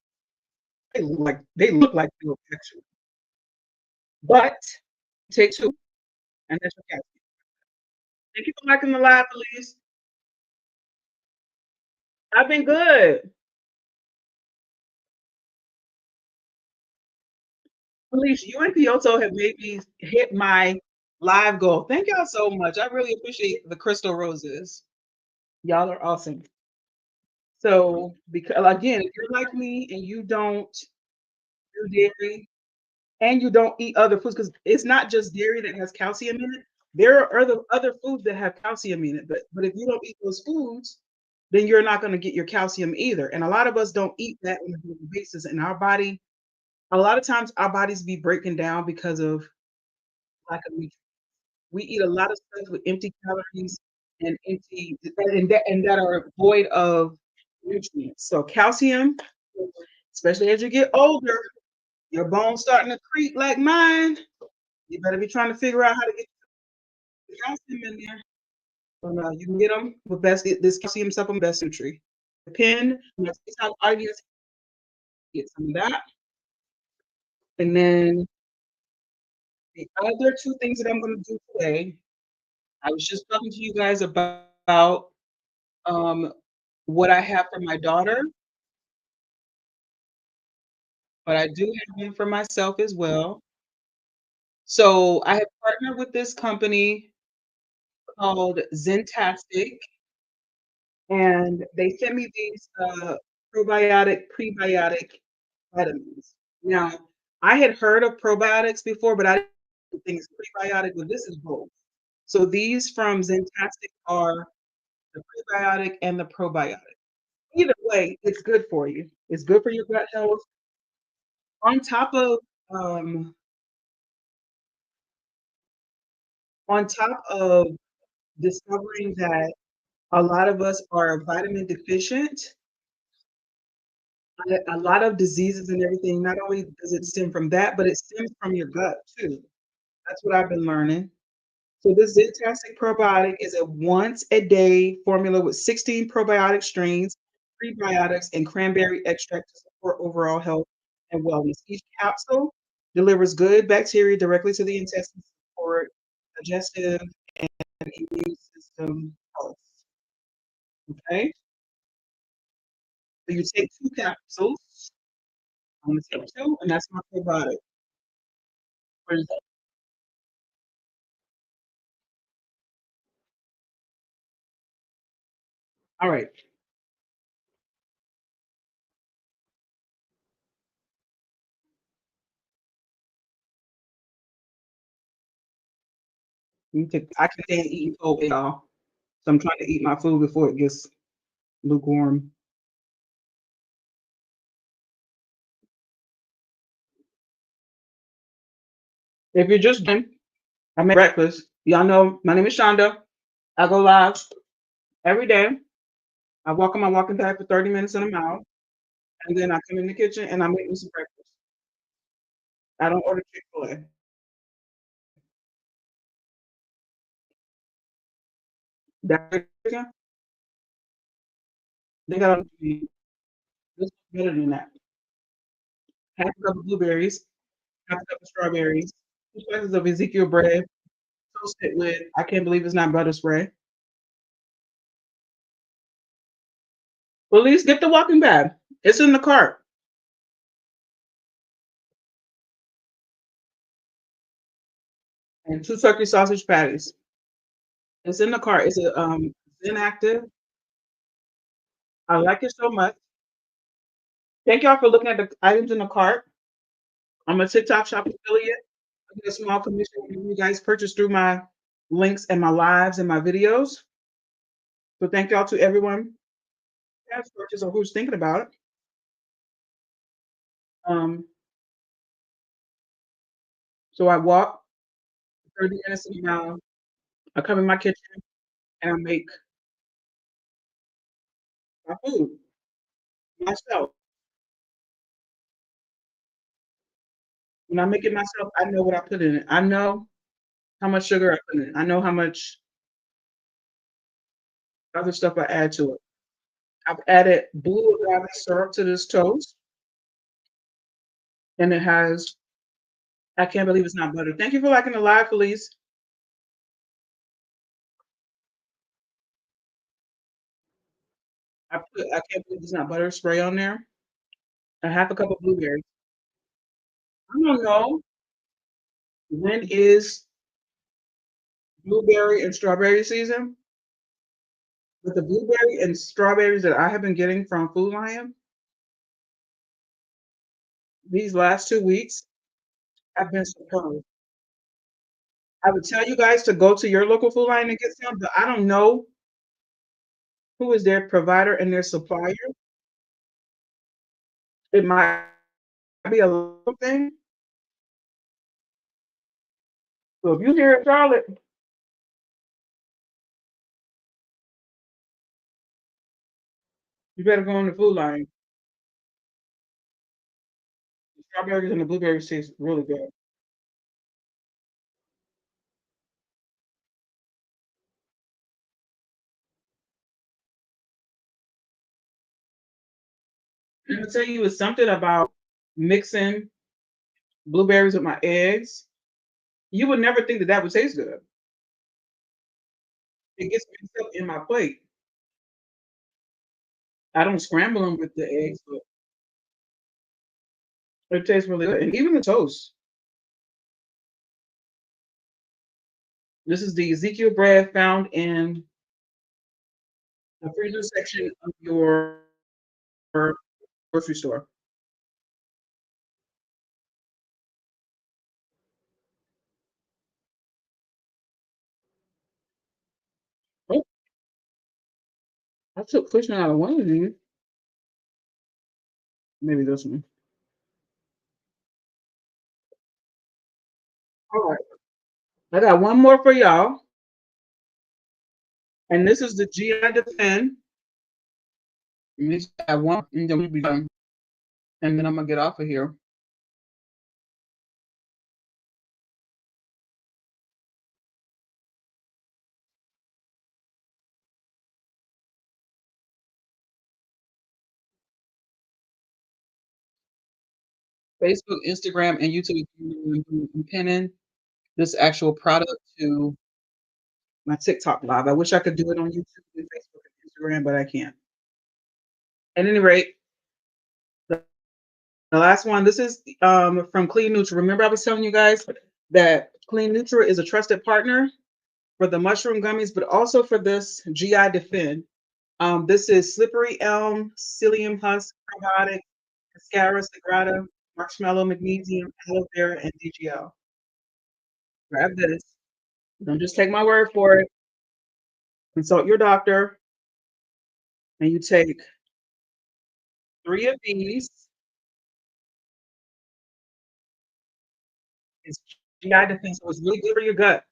They look like pills, actually. But take 2, and that's your calcium. Thank you for liking the live, Elise. I've been good. Elise, you and Kyoto have made me hit my live goal. Thank y'all so much. I really appreciate the crystal roses. Y'all are awesome. So, because again, if you're like me and you don't do dairy and you don't eat other foods, because it's not just dairy that has calcium in it. There are other foods that have calcium in it, but if you don't eat those foods, then you're not going to get your calcium either. And a lot of us don't eat that on a daily basis, and our body, a lot of times, our bodies be breaking down because of lack of nutrients. We eat a lot of stuff with empty calories and empty and that are void of nutrients. So calcium, especially as you get older, your bones starting to creak like mine. You better be trying to figure out how to get the calcium in there. So now you can get them with this calcium supplement, Best Nutri. Depend on your TikTok audience, get some of that. And then the other 2 things that I'm gonna do today, I was just talking to you guys about um, what I have for my daughter, but I do have one for myself as well. So I have partnered with this company called Zentastic, and they sent me these probiotic, prebiotic vitamins. Now, I had heard of probiotics before, but I didn't think it's prebiotic, but this is both. So these from Zentastic are the prebiotic and the probiotic. Either way, it's good for you. It's good for your gut health. On top of um, on top of discovering that a lot of us are vitamin deficient, a lot of diseases and everything, not only does it stem from that, but it stems from your gut too. That's what I've been learning. So this Zentastic probiotic is a once a day formula with 16 probiotic strains, prebiotics, and cranberry extract to support overall health and wellness. Each capsule delivers good bacteria directly to the intestines to support digestive and immune system health. Okay, so you take 2 capsules. I'm gonna take two, and that's my probiotic. What is that? All right, you take. I can't stand eating cold, y'all. So I'm trying to eat my food before it gets lukewarm. If you're just I make breakfast. Y'all know my name is Shonda. I go live every day. I walk on my walking pad for 30 minutes and I'm out. And then I come in the kitchen and I make me some breakfast. I don't order Chick-fil-A. That chicken, they got on this better than that. Half a cup of blueberries, half a cup of strawberries, 2 slices of Ezekiel bread, toast it with, I can't believe it's not butter spray. Well, at least get the walking pad. It's in the cart. And 2 turkey sausage patties. It's in the cart. It's a inactive. I like it so much. Thank y'all for looking at the items in the cart. I'm a TikTok shop affiliate. I get a small commission when you guys purchase through my links and my lives and my videos. So thank y'all to everyone who has purchased or who's thinking about it. Um, so I walk 30 minutes to a mile. I come in my kitchen and I make my food myself. When I make it myself, I know what I put in it. I know how much sugar I put in it. I know how much other stuff I add to it. I've added blue agave syrup to this toast, and it has, I can't believe it's not butter. Thank you for liking the live, Felice. I can't believe there's not butter spray on there. A half a cup of blueberries. I don't know when is blueberry and strawberry season, but the blueberry and strawberries that I have been getting from Food Lion these last 2 weeks have been superb. I would tell you guys to go to your local Food Lion and get some, but I don't know who is their provider and their supplier. It might be a local thing. So if you hear it, Charlotte, you better go on the Food Lion. The strawberries and the blueberries taste really good. I'm gonna tell you, it's something about mixing blueberries with my eggs. You would never think that that would taste good. It gets mixed up in my plate. I don't scramble them with the eggs, but it tastes really good. And even the toast. This is the Ezekiel bread found in the freezer section of your grocery store. Oh, I took fishing out of one of these. Maybe this one. All right. I got one more for y'all. And this is the GI Defend. And this I one, and then we'll be done. And then I'm gonna get off of here. Facebook, Instagram, and YouTube. I'm pinning this actual product to my TikTok live. I wish I could do it on YouTube and Facebook and Instagram, but I can't. At any rate, the, the last one. This is from Clean Neutral. Remember, I was telling you guys that Clean Neutral is a trusted partner for the mushroom gummies, but also for this GI Defend. This is slippery elm, psyllium husk, probiotic, cascara sagrada, marshmallow, magnesium, aloe vera, and DGL. Grab this. Don't just take my word for it. Consult your doctor, and you take 3 of these. It's GI Defense, so it's really good for your gut.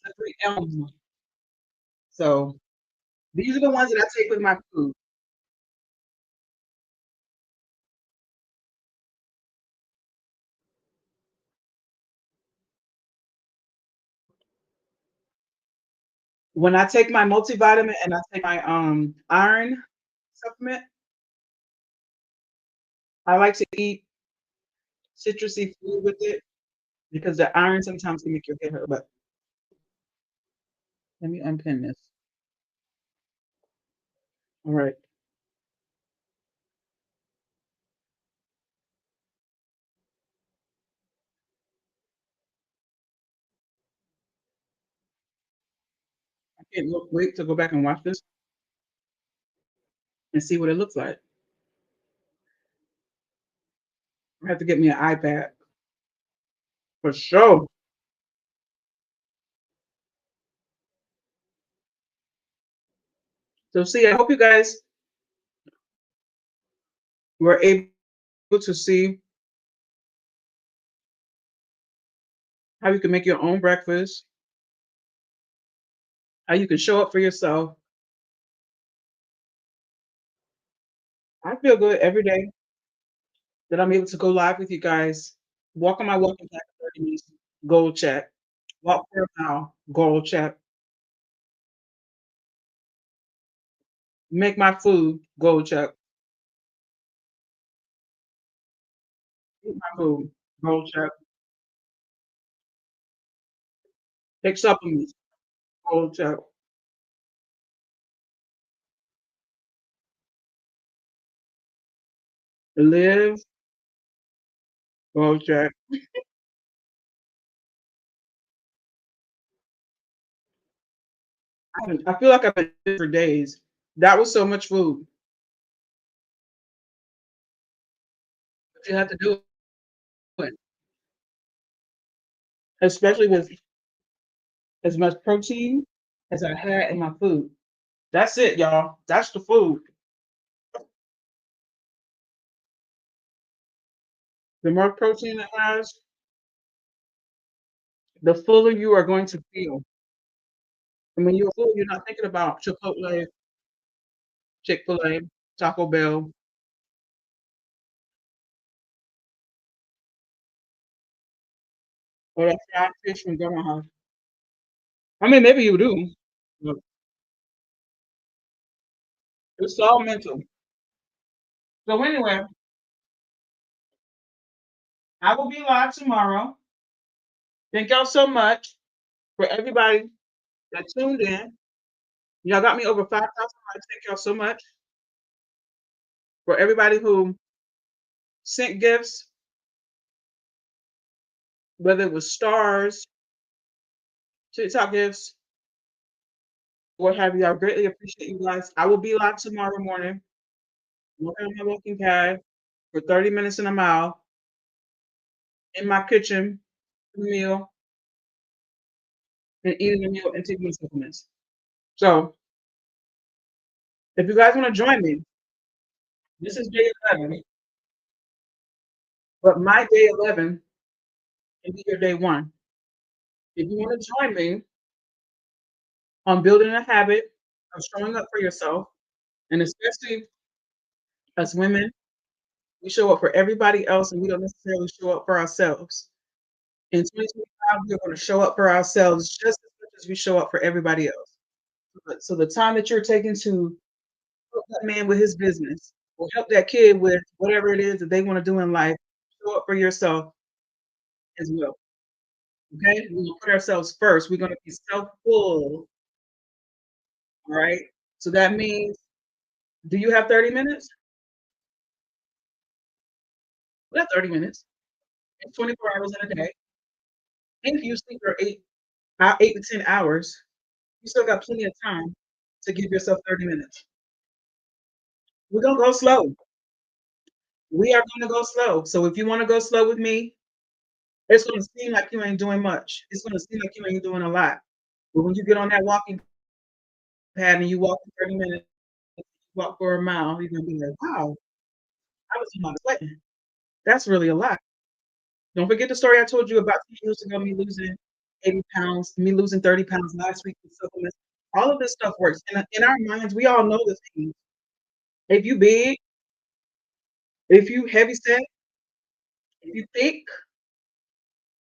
Slippery elm. So these are the ones that I take with my food. When I take my multivitamin and I take my iron supplement, I like to eat citrusy food with it because the iron sometimes can make your head hurt. But let me unpin this. All right. I can't wait to go back and watch this and see what it looks like. I have to get me an iPad for sure. So see, I hope you guys were able to see how you can make your own breakfast, how you can show up for yourself. I feel good every day that I'm able to go live with you guys. Walk on my walking path for 30 minutes, goal check. Walk for a mile, goal check. Make my food, goal check. Eat my food, goal check. Take supplements, goal check. Live, goal check. I feel like I've been for days. That was so much food. But you have to do it, especially with as much protein as I had in my food. That's it, y'all. That's the food. The more protein it has, the fuller you are going to feel. And when you're full, you're not thinking about Chipotle, Chick-fil-A, Taco Bell, or that fried fish from Grandma's. I mean, maybe you do, but it's all mental. So anyway, I will be live tomorrow. Thank y'all so much for everybody that tuned in. Y'all got me over 5,000 likes. Thank y'all so much for everybody who sent gifts, whether it was stars, TikTok gifts, what have you. I greatly appreciate you guys. I will be live tomorrow morning, walking on my walking pad for 30 minutes in a mile in my kitchen, meal, and eating a meal and taking supplements. So if you guys want to join me, this is day 11, but my day 11 can be your day 1. If you want to join me on building a habit of showing up for yourself, and especially as women, we show up for everybody else and we don't necessarily show up for ourselves. In 2025, we're going to show up for ourselves just as much as we show up for everybody else. So the time that you're taking to help that man with his business or help that kid with whatever it is that they want to do in life, show up for yourself as well. Okay? We're gonna put ourselves first. We're gonna be self-full, all right? So that means, do you have 30 minutes? We have 30 minutes. It's 24 hours in a day. And if you sleep for 8 to 10 hours, you still got plenty of time to give yourself 30 minutes. We're gonna go slow. We are gonna go slow. So if you wanna go slow with me, it's gonna seem like you ain't doing much. It's gonna seem like you ain't doing a lot. But when you get on that walking pad and you walk for 30 minutes, you walk for a mile, you're gonna be like, wow, I was not sweating. That's really a lot. Don't forget the story I told you about 2 years ago, me losing 80 pounds, me losing 30 pounds last week with supplements. All of this stuff works. In our minds, we all know this thing. If you big, if you heavy set, if you thick,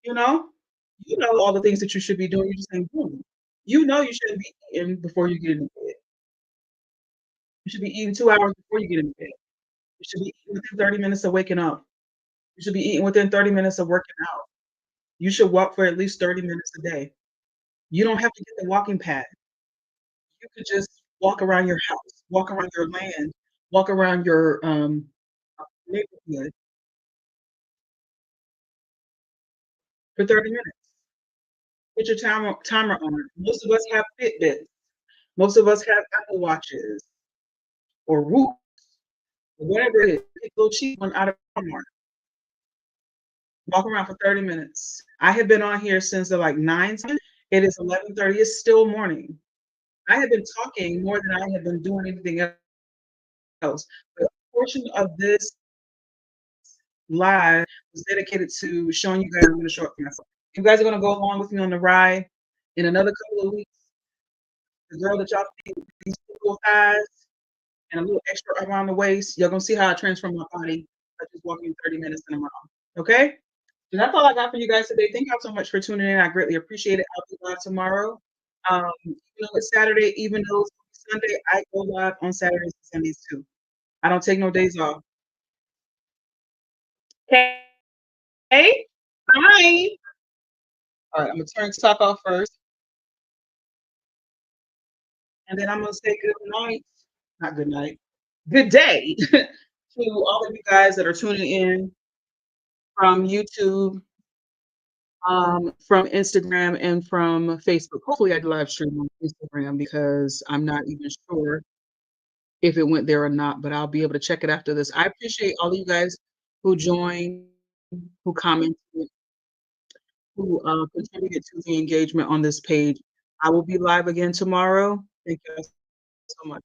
you know, you know all the things that you should be doing, you just ain't doing them. You know you shouldn't be eating before you get in bed. You should be eating 2 hours before you get in bed. You should be eating within 30 minutes of waking up. You should be eating within 30 minutes of working out. You should walk for at least 30 minutes a day. You don't have to get the walking pad. You could just walk around your house, walk around your land, walk around your, neighborhood for 30 minutes. Put your timer on. Most of us have Fitbits. Most of us have Apple Watches or Whoop or whatever it is. Get a little cheap one out of Walmart. Walk around for 30 minutes. I have been on here since like 9 something. It is 11:30. It's still morning. I have been talking more than I have been doing anything else. But a portion of this live was dedicated to showing you guys I'm gonna show up for myself. You guys are gonna go along with me on the ride. In another couple of weeks, the girl that y'all see with these little thighs and a little extra around the waist, you're gonna see how I transform my body by just walking 30 minutes in a mile. Okay? So that's all I got for you guys today. Thank y'all so much for tuning in. I greatly appreciate it. I'll be live tomorrow. Even though it's Saturday, even though it's Sunday, I go live on Saturdays and Sundays too. I don't take no days off. Okay? Bye. All right, I'm gonna turn TikTok off first, and then I'm gonna say good night. Not good night. Good day to all of you guys that are tuning in from YouTube, from Instagram, and from Facebook. Hopefully, I do live stream on Instagram because I'm not even sure if it went there or not, but I'll be able to check it after this. I appreciate all of you guys who joined, who commented, who contributed to the engagement on this page. I will be live again tomorrow. Thank you guys so much.